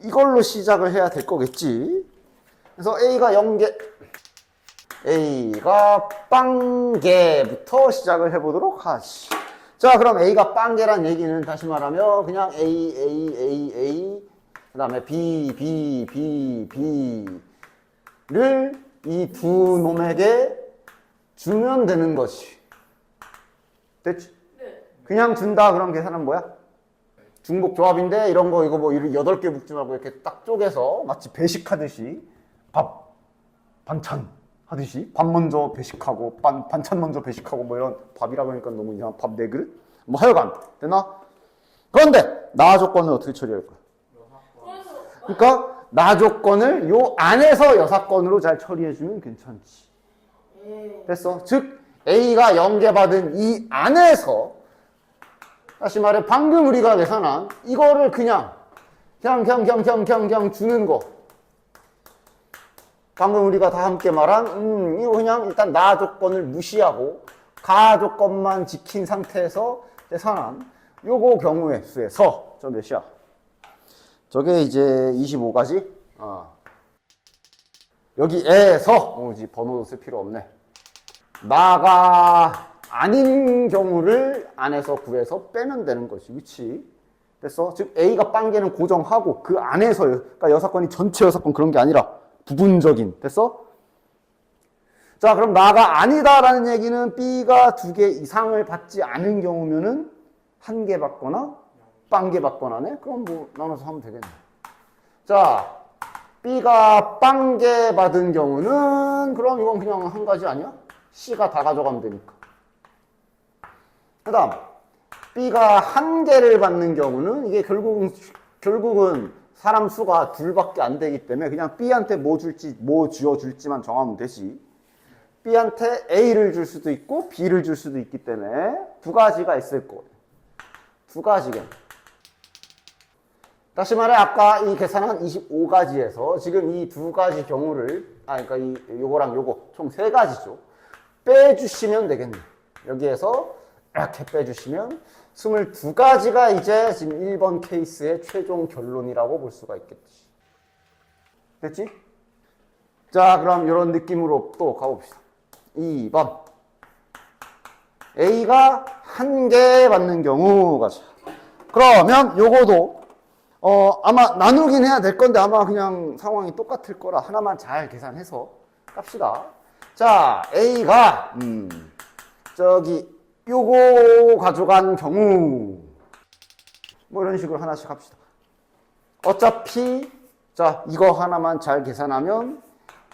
A: 이걸로 시작을 해야 될 거겠지. 그래서 A가 빵개부터 시작을 해보도록 하지. 자, 그럼 A가 빵개란 얘기는 다시 말하면 그냥 A, 그 다음에 B를 이 두 놈에게 주면 되는 것이. 됐지?
C: 네.
A: 그냥 준다 그런 계산은 뭐야? 중복 조합인데 이런 거 이거 뭐 8개 묶지 말고 이렇게 딱 쪼개서 마치 배식하듯이 반찬 하듯이 밥 먼저 배식하고 반찬 먼저 배식하고 뭐 이런 밥이라 그러니까 너무 이상한 밥 4그릇? 뭐 하여간 되나? 그런데 나 조건을 어떻게 처리할 거야? 그러니까 나 조건을 요 안에서 여사건으로 잘 처리해주면 괜찮지. 됐어? 즉 A가 0개 받은 이 안에서 다시 말해 방금 우리가 계산한 이거를 그냥 주는 거. 방금 우리가 다 함께 말한 이거 그냥 일단 나 조건을 무시하고 가 조건만 지킨 상태에서 계산한 요거 경우의 수에서 저 몇이야? 저게 이제 25가지? 여기에서 번호도 쓸 필요 없네. 나가 아닌 경우를 안에서 구해서 빼면 되는 것이. 그치? 됐어? 즉 A가 빵개는 고정하고 그 안에서 그러니까 여사건이 전체 여사건 그런 게 아니라 부분적인. 됐어? 자, 그럼 나가 아니다라는 얘기는 B가 2개 이상을 받지 않은 경우면은 1개 받거나 빵개 받거나네? 그럼 뭐 나눠서 하면 되겠네. 자, B가 빵개 받은 경우는 그럼 이건 그냥 한 가지 아니야? C가 다 가져가면 되니까. 그 다음 B가 1개를 받는 경우는 이게 결국은 사람 수가 2밖에 안 되기 때문에 그냥 B한테 뭐 쥐어줄지만 정하면 되지. B한테 A를 줄 수도 있고 B를 줄 수도 있기 때문에 2가지가 있을 거예요. 2가지겠네. 다시 말해 아까 이 계산한 25가지에서 지금 이 2가지 경우를 그러니까 요거랑 요거 총 3가지죠. 빼주시면 되겠네. 여기에서 이렇게 빼주시면 22가지가 이제 지금 1번 케이스의 최종 결론이라고 볼 수가 있겠지. 됐지? 자, 그럼 이런 느낌으로 또 가봅시다. 2번. A가 1개 받는 경우 가자. 그러면 요거도 아마 나누긴 해야 될 건데 아마 그냥 상황이 똑같을 거라 하나만 잘 계산해서 깝시다. 자, A가 저기 요거 가져간 경우 뭐 이런 식으로 하나씩 합시다. 어차피 자 이거 하나만 잘 계산하면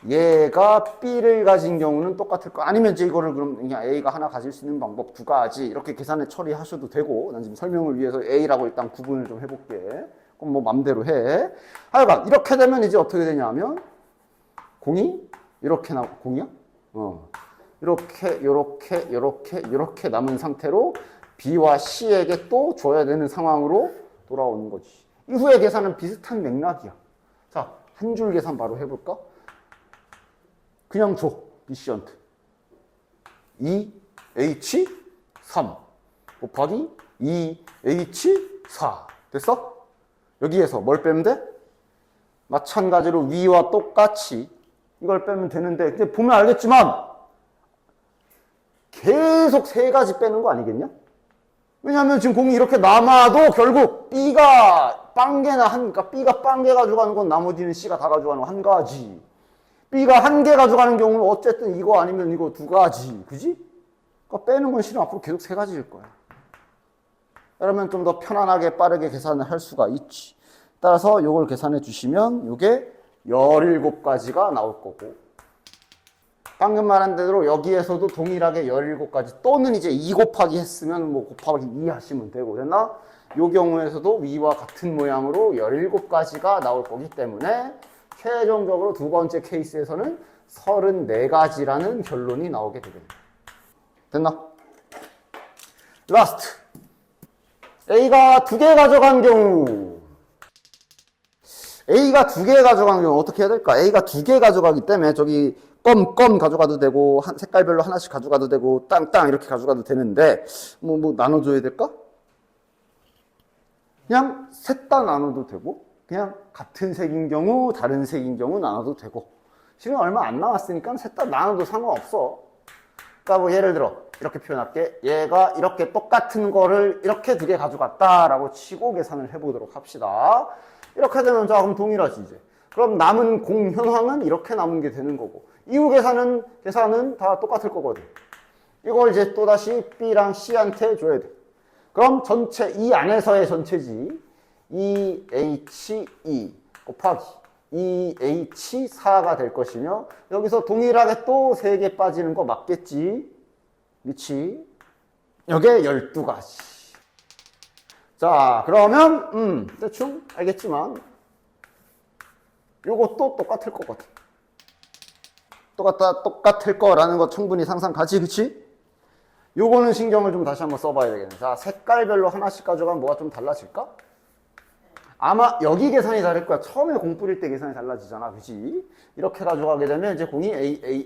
A: 얘가 B를 가진 경우는 똑같을 거. 아니면 이제 이거를 그럼 그냥 A가 하나 가질 수 있는 방법 2가지 이렇게 계산에 처리하셔도 되고, 난 지금 설명을 위해서 A라고 일단 구분을 좀 해볼게. 그럼 뭐 맘대로 해. 하여간 이렇게 되면 이제 어떻게 되냐면 공이 이렇게 공이야? 이렇게 남은 상태로 B와 C에게 또 줘야 되는 상황으로 돌아오는 거지. 이후에 계산은 비슷한 맥락이야. 자, 한 줄 계산 바로 해볼까? 그냥 줘, 미션트. 2H3 곱하기 2H4 됐어? 여기에서 뭘 빼면 돼? 마찬가지로 위와 똑같이 이걸 빼면 되는데, 근데 보면 알겠지만 계속 세 가지 빼는 거 아니겠냐? 왜냐하면 지금 공이 이렇게 남아도 결국 B가 빵개나 그러니까 B가 빵개 가져가는 건 나머지는 C가 다 가져가는 거 한 가지. B가 한 개 가져가는 경우는 어쨌든 이거 아니면 이거 두 가지. 그지? 그러니까 빼는 건 실은 앞으로 계속 세 가지일 거야. 그러면 좀 더 편안하게 빠르게 계산을 할 수가 있지. 따라서 이걸 계산해 주시면 이게 17가지가 나올 거고, 방금 말한 대로 여기에서도 동일하게 17가지 또는 이제 2 곱하기 했으면 뭐 곱하기 2 하시면 되고, 됐나? 이 경우에서도 위와 같은 모양으로 17가지가 나올 거기 때문에 최종적으로 두 번째 케이스에서는 34가지라는 결론이 나오게 되겠네. 됐나? 라스트. A가 2개 가져간 경우. A가 2개 가져간 경우 어떻게 해야 될까? A가 2개 가져가기 때문에 저기 껌 가져가도 되고, 색깔별로 하나씩 가져가도 되고, 땅 이렇게 가져가도 되는데, 뭐 나눠줘야 될까? 그냥 셋 다 나눠도 되고, 그냥 같은 색인 경우, 다른 색인 경우 나눠도 되고, 지금 얼마 안 남았으니까 셋 다 나눠도 상관없어. 그러니까 뭐 예를 들어 이렇게 표현할게. 얘가 이렇게 똑같은 거를 이렇게 2개 가져갔다라고 치고 계산을 해보도록 합시다. 이렇게 되면 자, 그럼 동일하지 이제. 그럼 남은 공 현황은 이렇게 남은 게 되는 거고, 이후 계산은 다 똑같을 거거든. 이걸 이제 또다시 B랑 C한테 줘야 돼. 그럼 전체, 이 안에서의 전체지 2H2 곱하기 2H4가 될 것이며, 여기서 동일하게 또 3개 빠지는 거 맞겠지? 그렇지? 요게 12가지. 자, 그러면 대충 알겠지만 요것도 똑같을 거거든. 똑같을 거라는 거 충분히 상상 가지, 그치? 요거는 신경을 좀 다시 한번 써봐야 되겠네. 자, 색깔별로 하나씩 가져가면 뭐가 좀 달라질까? 아마 여기 계산이 다를 거야. 처음에 공 뿌릴 때 계산이 달라지잖아, 그치? 이렇게 가져가게 되면 이제 공이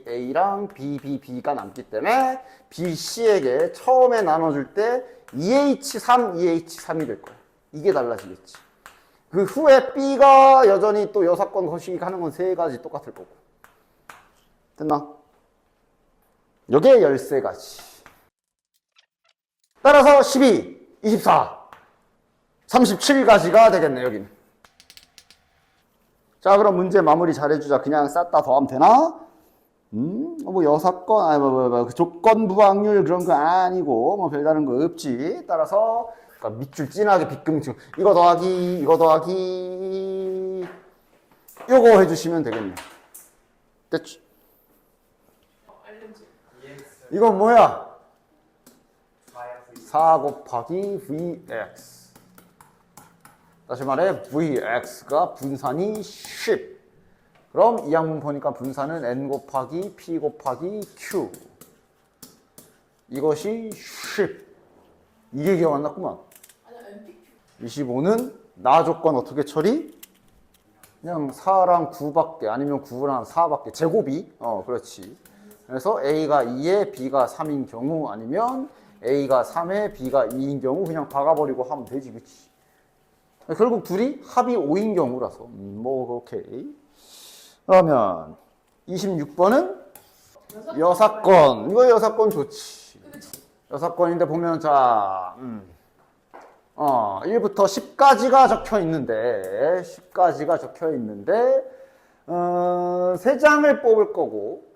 A: A랑 B가 남기 때문에 BC에게 처음에 나눠줄 때 2H3이 될 거야. 이게 달라지겠지. 그 후에 B가 여전히 또 여사건 거시기 하는 건 3가지 똑같을 거고. 됐나? 요게 13가지. 따라서 12, 24, 37가지가 되겠네, 여기는. 자, 그럼 문제 마무리 잘해주자. 그냥 쌌다 더하면 되나? 뭐 여사건, 아니, 그 조건부 확률 그런 거 아니고, 뭐 별다른 거 없지. 따라서, 그러니까 밑줄 진하게 빗금증. 이거 더하기, 요거 해주시면 되겠네. 됐지? 이건 뭐야? 4 곱하기 Vx. 다시 말해, Vx가 분산이 10. 그럼 이 항문 보니까 분산은 N 곱하기 P 곱하기 Q. 이것이 10. 이게 기억 안 났구만. 25는 나 조건 어떻게 처리? 그냥 4랑 9밖에, 아니면 9랑 4밖에. 제곱이. 그렇지. 그래서 A가 2에 B가 3인 경우, 아니면 A가 3에 B가 2인 경우 그냥 박아버리고 하면 되지, 그치? 결국 둘이 합이 5인 경우라서 뭐 오케이. 그러면 26번은 여사건. 이거 여사건 좋지. 여사건인데 보면 자 1부터 10까지가 적혀 있는데 3장을 뽑을 거고,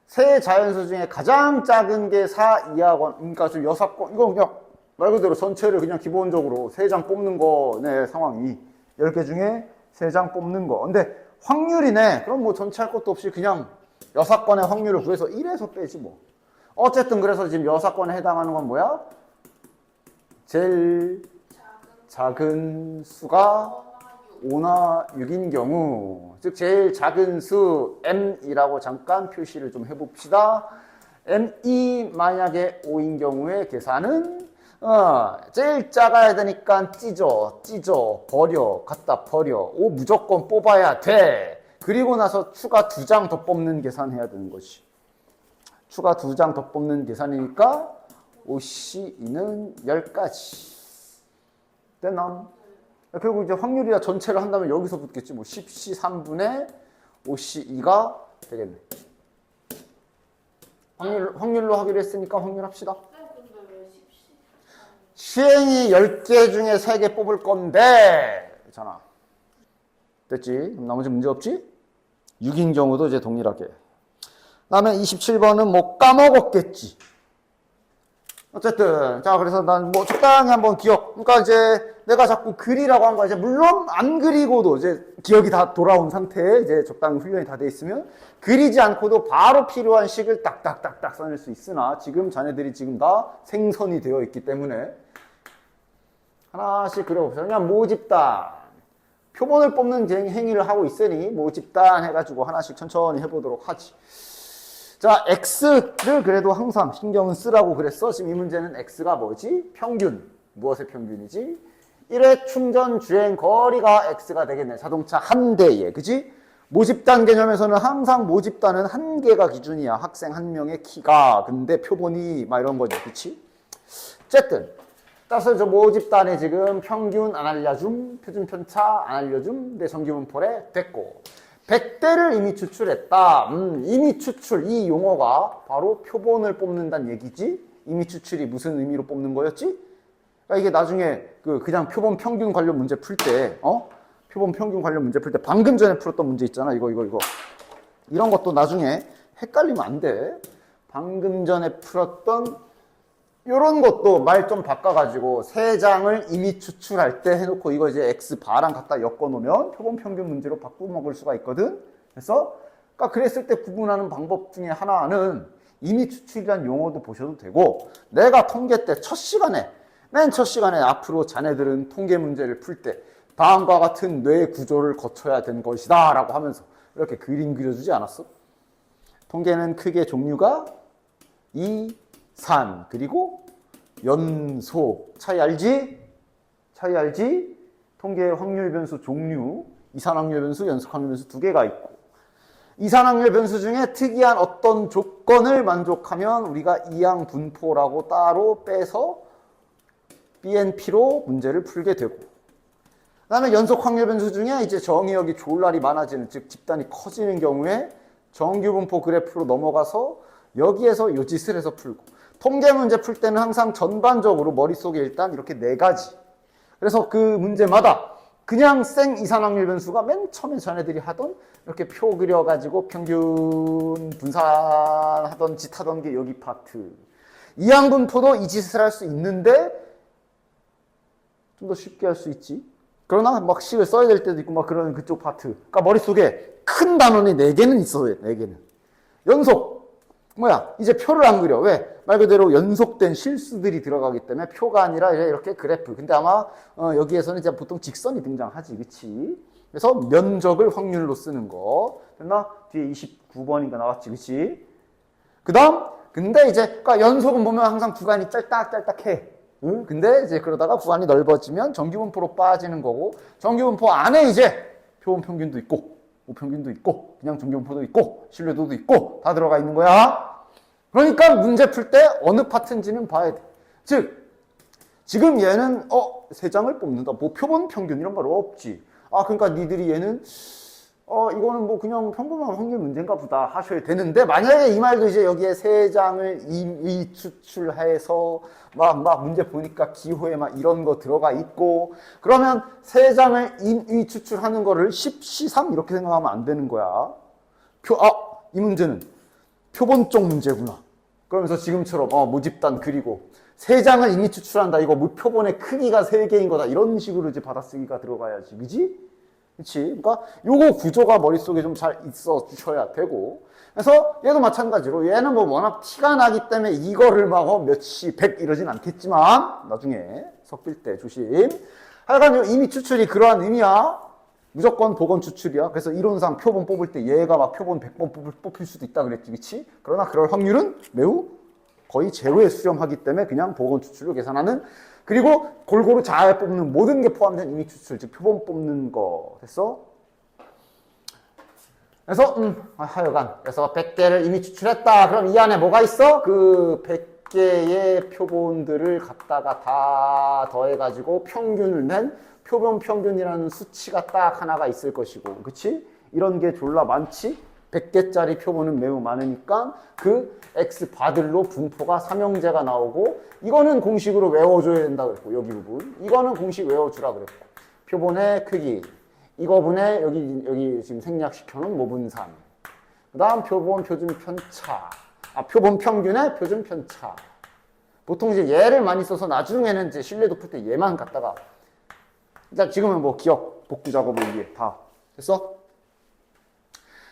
A: 세 자연수 중에 가장 작은 게 4 이하건, 그러니까 좀 여사건, 이거 그냥 말 그대로 전체를 그냥 기본적으로 3장 뽑는 거네, 상황이. 10개 중에 3장 뽑는 거. 근데 확률이네. 그럼 뭐 전체 할 것도 없이 그냥 여사건의 확률을 구해서 1에서 빼지 뭐. 어쨌든 그래서 지금 여사건에 해당하는 건 뭐야? 제일 작은 수가 5나 6인 경우, 즉 제일 작은 수 m이라고 잠깐 표시를 좀 해봅시다. m이 만약에 5인 경우의 계산은 제일 작아야 되니까 찢어, 버려, 갖다 버려. 오, 무조건 뽑아야 돼. 그리고 나서 추가 2장 더 뽑는 계산해야 되는 것이. 추가 2장 더 뽑는 계산이니까 OCE는 10가지. 됐나? 결국 이제 확률이야 전체를 한다면 여기서 붙겠지. 뭐 10C 3분의 OCE가 되겠네. 확률로 하기로 했으니까 확률 합시다.
C: 네, 근데 왜 10시?
A: 시행이 10개 중에 3개 뽑을 건데 괜찮아. 됐지? 그럼 나머지 문제 없지? 6인 경우도 이제 동일하게. 다음에 27번은 뭐 까먹었겠지. 어쨌든 자 그래서 난 뭐 적당히 한번 기억. 그러니까 이제 내가 자꾸 그리라고 한 거야. 이제 물론 안 그리고도 이제 기억이 다 돌아온 상태에 이제 적당히 훈련이 다 돼 있으면 그리지 않고도 바로 필요한 식을 딱딱딱딱 써낼 수 있으나 지금 자네들이 지금 다 생선이 되어 있기 때문에 하나씩 그려봅시다. 그냥 모집단 표본을 뽑는 행위를 하고 있으니 모집단 해가지고 하나씩 천천히 해보도록 하지. 자, X를 그래도 항상 신경은 쓰라고 그랬어. 지금 이 문제는 X가 뭐지? 평균. 무엇의 평균이지? 1회 충전 주행 거리가 X가 되겠네. 자동차 한 대에. 그지? 모집단 개념에서는 항상 모집단은 한 개가 기준이야. 학생 한 명의 키가. 근데 표본이 막 이런 거지. 그치? 어쨌든. 따라서 저 모집단에 지금 평균 안 알려줌, 표준 편차 안 알려줌, 내 정기분포래 됐고. 100대를 이미 추출했다. 이미 추출, 이 용어가 바로 표본을 뽑는다는 얘기지. 이미 추출이 무슨 의미로 뽑는 거였지? 그러니까 이게 나중에 그냥 표본 평균 관련 문제 풀 때, 표본 평균 관련 문제 풀 때 방금 전에 풀었던 문제 있잖아. 이거. 이런 것도 나중에 헷갈리면 안 돼. 방금 전에 풀었던 요런 것도 말 좀 바꿔가지고 3장을 이미 추출할 때 해놓고 이거 이제 X바랑 갖다 엮어놓으면 표본 평균 문제로 바꾸어 먹을 수가 있거든. 그래서 그러니까 그랬을 때 구분하는 방법 중에 하나는 이미 추출이라는 용어도 보셔도 되고 내가 통계 때 맨 첫 시간에 앞으로 자네들은 통계 문제를 풀 때 다음과 같은 뇌 구조를 거쳐야 되는 것이다 라고 하면서 이렇게 그림 그려주지 않았어? 통계는 크게 종류가 2, 산 그리고 연속 차이 알지? 통계의 확률 변수 종류 이산 확률 변수, 연속 확률 변수 2개가 있고 이산 확률 변수 중에 특이한 어떤 조건을 만족하면 우리가 이항 분포라고 따로 빼서 BNP로 문제를 풀게 되고 그 다음에 연속 확률 변수 중에 이제 정의역이 조울날이 많아지는 즉 집단이 커지는 경우에 정규 분포 그래프로 넘어가서 여기에서 요 짓을 해서 풀고 통계 문제 풀 때는 항상 전반적으로 머릿속에 일단 이렇게 4가지. 그래서 그 문제마다 그냥 생 이산 확률 변수가 맨 처음에 자네들이 하던 이렇게 표 그려가지고 평균 분산하던 짓 하던 게 여기 파트. 이항 분포도 이 짓을 할 수 있는데 좀 더 쉽게 할 수 있지. 그러나 막 식을 써야 될 때도 있고 막 그런 그쪽 파트. 그러니까 머릿속에 큰 단원이 4개는 있어야 돼. 4개는. 연속. 이제 표를 안 그려. 왜? 말 그대로 연속된 실수들이 들어가기 때문에 표가 아니라 이렇게 그래프. 근데 아마 여기에서는 이제 보통 직선이 등장하지. 그치? 그래서 면적을 확률로 쓰는 거. 됐나? 뒤에 29번인가 나왔지. 그치? 그 다음, 근데 이제, 그러니까 연속은 보면 항상 구간이 짤딱짤딱해. 응? 근데 이제 그러다가 구간이 넓어지면 정규분포로 빠지는 거고, 정규분포 안에 이제 표본 평균도 있고, 우평균도 있고 그냥 정규분포도 있고 신뢰도도 있고 다 들어가 있는 거야. 그러니까 문제 풀 때 어느 파트인지는 봐야 돼. 즉 지금 얘는 3장을 뽑는다. 뭐 표본 평균 이런 말 없지. 그러니까 니들이 얘는 이거는 뭐 그냥 평범한 확률 문제인가 보다 하셔야 되는데 만약에 이 말도 이제 여기에 3장을 이미 추출해서 막 문제 보니까 기호에 막 이런 거 들어가 있고 그러면 3장을 이미 추출하는 거를 10C3 이렇게 생각하면 안 되는 거야. 이 문제는 표본 쪽 문제구나. 그러면서 지금처럼 모집단 그리고 3장을 이미 추출한다. 이거 뭐 표본의 크기가 3개인 거다. 이런 식으로 이제 받아쓰기가 들어가야지. 그지? 그치? 그러니까 요거 구조가 머릿속에 좀 잘 있어 주셔야 되고 그래서 얘도 마찬가지로 얘는 뭐 워낙 티가 나기 때문에 이거를 막 몇시 100 이러진 않겠지만 나중에 섞일 때 조심. 하여간 이미 추출이 그러한 의미야. 무조건 복원 추출이야. 그래서 이론상 표본 뽑을 때 얘가 막 표본 100번 뽑힐 수도 있다 그랬지. 그치? 그러나 그럴 확률은 매우 거의 제로에 수렴하기 때문에 그냥 보건 추출로 계산하는, 그리고 골고루 잘 뽑는 모든 게 포함된 임의 추출, 즉 표본 뽑는 거. 됐어? 그래서 하여간 그래서 100개를 임의 추출했다. 그럼 이 안에 뭐가 있어? 그 100개의 표본들을 갖다가 다 더해가지고 평균을 낸 표본 평균이라는 수치가 딱 하나가 있을 것이고, 그치? 이런 게 졸라 많지? 100개짜리 표본은 매우 많으니까 그 X 바들로 분포가 삼형제가 나오고, 이거는 공식으로 외워줘야 된다 그랬고, 여기 부분 이거는 공식 외워주라 그랬고, 표본의 크기 이거분의 여기 지금 생략시켜놓은 모분 3, 그 다음 표본 표준 편차, 표본 평균의 표준 편차. 보통 이제 얘를 많이 써서 나중에는 이제 신뢰도 풀 때 얘만 갖다가, 일단 지금은 뭐 기억 복구 작업을 위해 다 됐어?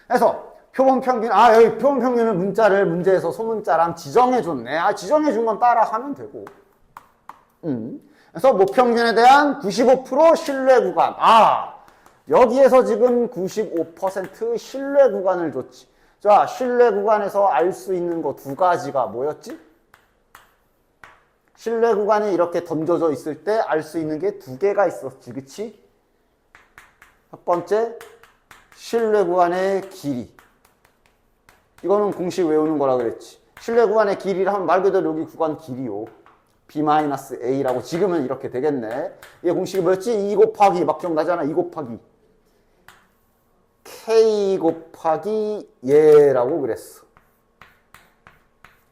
A: 그래서 표본 평균, 여기 표본 평균은 문자를 문제에서 소문자랑 지정해줬네. 지정해준 건 따라 하면 되고. 그래서 모평균에 대한 95% 신뢰 구간. 여기에서 지금 95% 신뢰 구간을 줬지. 자, 신뢰 구간에서 알 수 있는 거 두 가지가 뭐였지? 신뢰 구간이 이렇게 던져져 있을 때 알 수 있는 게 두 개가 있었지, 그치? 첫 번째, 신뢰 구간의 길이. 이거는 공식 외우는 거라 그랬지. 신뢰 구간의 길이를 하면 말 그대로 여기 구간 길이요. B-A라고 지금은 이렇게 되겠네. 얘 공식이 뭐였지? 2 곱하기, 막 기억나잖아. 2 곱하기 K 곱하기 얘라고 그랬어.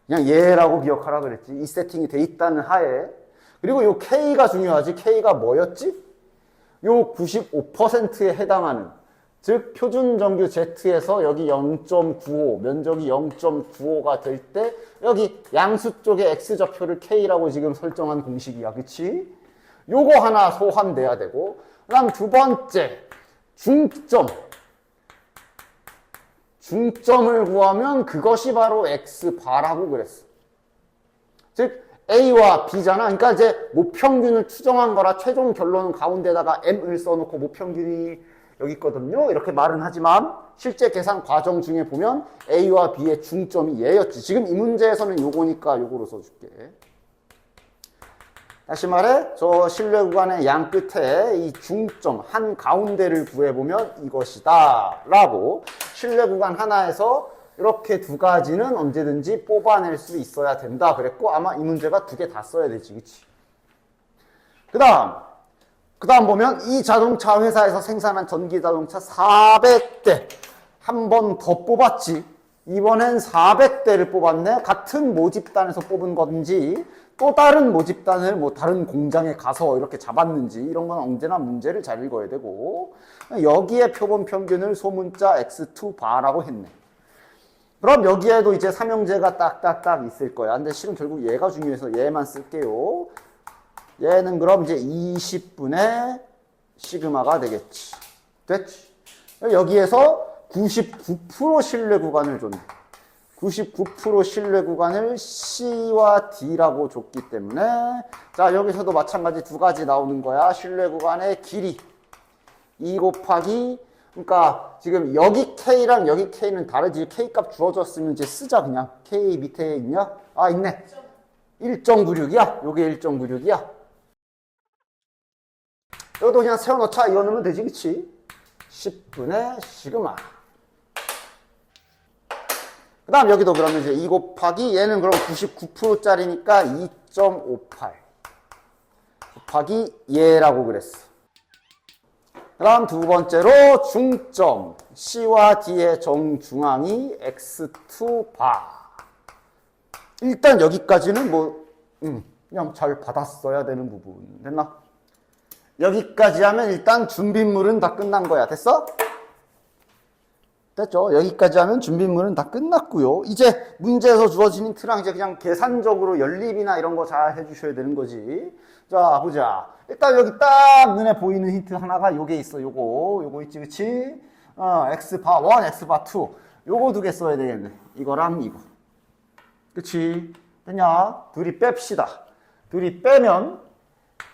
A: 그냥 얘라고 기억하라 그랬지. 이 세팅이 돼 있다는 하에. 그리고 요 K가 중요하지. K가 뭐였지? 요 95%에 해당하는, 즉 표준 정규 Z에서 여기 0.95, 면적이 0.95가 될 때 여기 양수 쪽에 X좌표를 K라고 지금 설정한 공식이야. 그치? 요거 하나 소환돼야 되고, 그 다음 두 번째, 중점을 구하면 그것이 바로 X바라고 그랬어. 즉 A와 B잖아. 그러니까 이제 모평균을 추정한 거라 최종 결론은 가운데다가 M을 써놓고 모평균이 여기 있거든요. 이렇게 말은 하지만 실제 계산 과정 중에 보면 A와 B의 중점이 얘였지. 지금 이 문제에서는 요거니까 요거로 써줄게. 다시 말해, 저 신뢰 구간의 양 끝에 이 중점 한 가운데를 구해보면 이것이다 라고, 신뢰 구간 하나에서 이렇게 두 가지는 언제든지 뽑아낼 수 있어야 된다 그랬고, 아마 이 문제가 두 개 다 써야 되지, 그치? 그 다음 보면 이 자동차 회사에서 생산한 전기 자동차 400대 한 번 더 뽑았지. 이번엔 400대를 뽑았네. 같은 모집단에서 뽑은 건지 또 다른 모집단을 뭐 다른 공장에 가서 이렇게 잡았는지, 이런 건 언제나 문제를 잘 읽어야 되고, 여기에 표본 평균을 소문자 X2 바라고 했네. 그럼 여기에도 이제 삼형제가 딱딱딱 있을 거야. 근데 실은 결국 얘가 중요해서 얘만 쓸게요. 얘는 그럼 이제 20분의 시그마가 되겠지. 됐지? 여기에서 99% 신뢰 구간을 줬네. 99% 신뢰 구간을 C와 D라고 줬기 때문에, 자, 여기서도 마찬가지 두 가지 나오는 거야. 신뢰 구간의 길이 2 곱하기, 그러니까 지금 여기 K랑 여기 K는 다르지. K 값 주어졌으면 이제 쓰자. 그냥 K 밑에 있냐? 있네. 1.96이야. 요게 1.96이야. 여기도 그냥 세워놓자. 이거 넣으면 되지, 그치? 10분의 시그마. 그 다음 여기도 그러면 이제 2 곱하기, 얘는 그럼 99%짜리니까 2.58 곱하기 얘라고 그랬어. 그 다음 두 번째로 중점, C와 D의 정중앙이 X2 바. 일단 여기까지는 뭐 그냥 잘 받았어야 되는 부분. 됐나? 여기까지 하면 일단 준비물은 다 끝난 거야. 됐어? 됐죠? 여기까지 하면 준비물은 다 끝났고요. 이제 문제에서 주어진 힌트랑 이제 그냥 계산적으로 연립이나 이런 거 잘 해주셔야 되는 거지. 자, 보자. 일단 여기 딱 눈에 보이는 힌트 하나가 요게 있어. 요거 있지, 그치? X바 1, X바 2. 요거 두 개 써야 되겠네. 이거랑 이거. 그치? 됐냐? 둘이 뺍시다. 둘이 빼면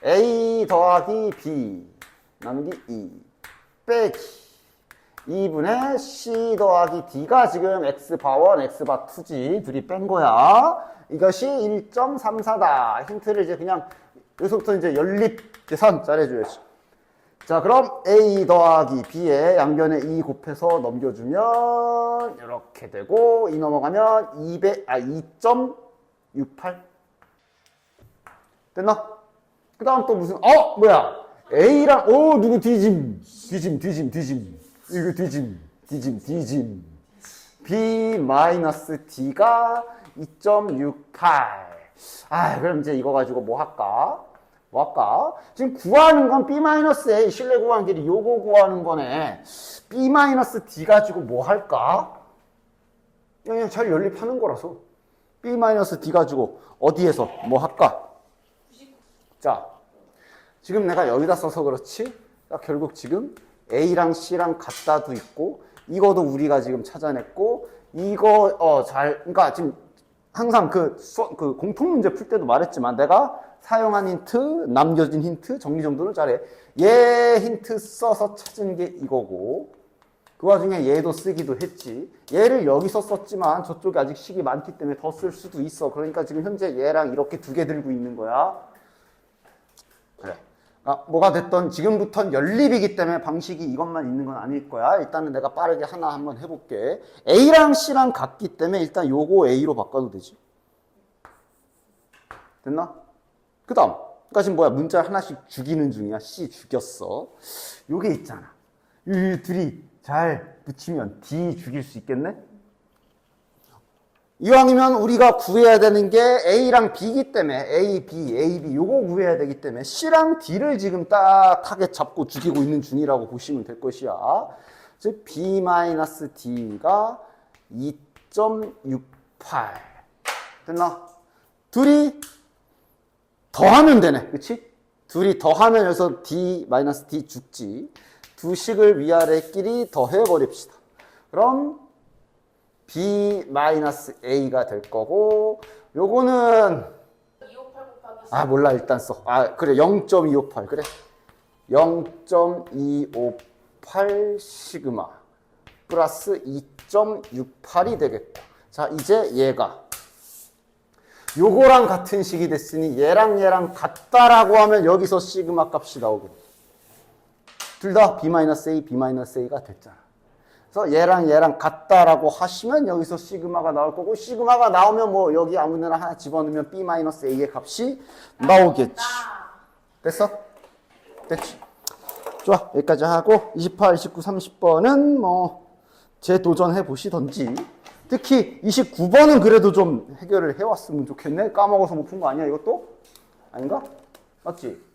A: A 더하기 B 나누기 2 빼기 2분의 C 더하기 D가 지금 X바1, X바2지. 둘이 뺀 거야. 이것이 1.34다. 힌트를 이제 그냥 여기서부터 이제 연립 계산 잘해줘야지. 자, 그럼 A 더하기 B에 양변에 2 곱해서 넘겨주면 이렇게 되고, 이 넘어가면 2.68 됐나? 그 다음 또 무슨 뭐야, A랑 누구 뒤짐 이거 뒤짐 B 마이너스 D가 2.68. 그럼 이제 이거 가지고 뭐 할까? 지금 구하는 건 B-A, 실내 구하는 길이 요거 구하는 거네. B-D 가지고 뭐 할까? 그냥 잘 연립하는 거라서. B-D 가지고 어디에서 뭐 할까? 자, 지금 내가 여기다 써서 그렇지? 결국 지금 A랑 C랑 같다도 있고, 이거도 우리가 지금 찾아냈고, 이거, 그러니까 지금 항상 그 공통 문제 풀 때도 말했지만, 내가 사용한 힌트, 남겨진 힌트, 정리정돈을 잘해. 얘 힌트 써서 찾은 게 이거고, 그 와중에 얘도 쓰기도 했지. 얘를 여기서 썼지만 저쪽에 아직 식이 많기 때문에 더 쓸 수도 있어. 그러니까 지금 현재 얘랑 이렇게 두 개 들고 있는 거야. 그래. 뭐가 됐던 지금부터는 연립이기 때문에 방식이 이것만 있는 건 아닐 거야. 일단은 내가 빠르게 하나 한번 해볼게. A랑 C랑 같기 때문에 일단 요거 A로 바꿔도 되지. 됐나? 그 다음, 그러니까 지금 뭐야, 문자 하나씩 죽이는 중이야. C 죽였어. 요게 있잖아. 이 둘이 잘 붙이면 D 죽일 수 있겠네? 이왕이면 우리가 구해야 되는 게 A랑 B이기 때문에 A, B 요거 구해야 되기 때문에 C랑 D를 지금 딱 타겟 잡고 죽이고 있는 중이라고 보시면 될 것이야. 즉 B-D가 2.68 됐나? 둘이 더하면 되네. 그치? 둘이 더하면 여기서 D-D 죽지. 두 식을 위아래끼리 더해버립시다. 그럼 B-A가 될 거고, 요거는
C: 258 곱하기
A: 몰라, 일단 써. 그래, 0.258 그래. 0.258 시그마 플러스 2.68이 되겠고, 자, 이제 얘가 요거랑 같은 식이 됐으니 얘랑 같다라고 하면 여기서 시그마 값이 나오겠네. 둘 다 B-A가 됐잖아. 그래서 얘랑 같다라고 하시면 여기서 시그마가 나올 거고, 시그마가 나오면 뭐 여기 아무데나 하나 집어넣으면 B-A의 값이 나오겠지. 됐어? 됐지? 좋아, 여기까지 하고 28, 29, 30번은 뭐 재도전해 보시던지. 특히 29번은 그래도 좀 해결을 해왔으면 좋겠네. 까먹어서 못 푼 거 아니야, 이것도? 아닌가? 맞지?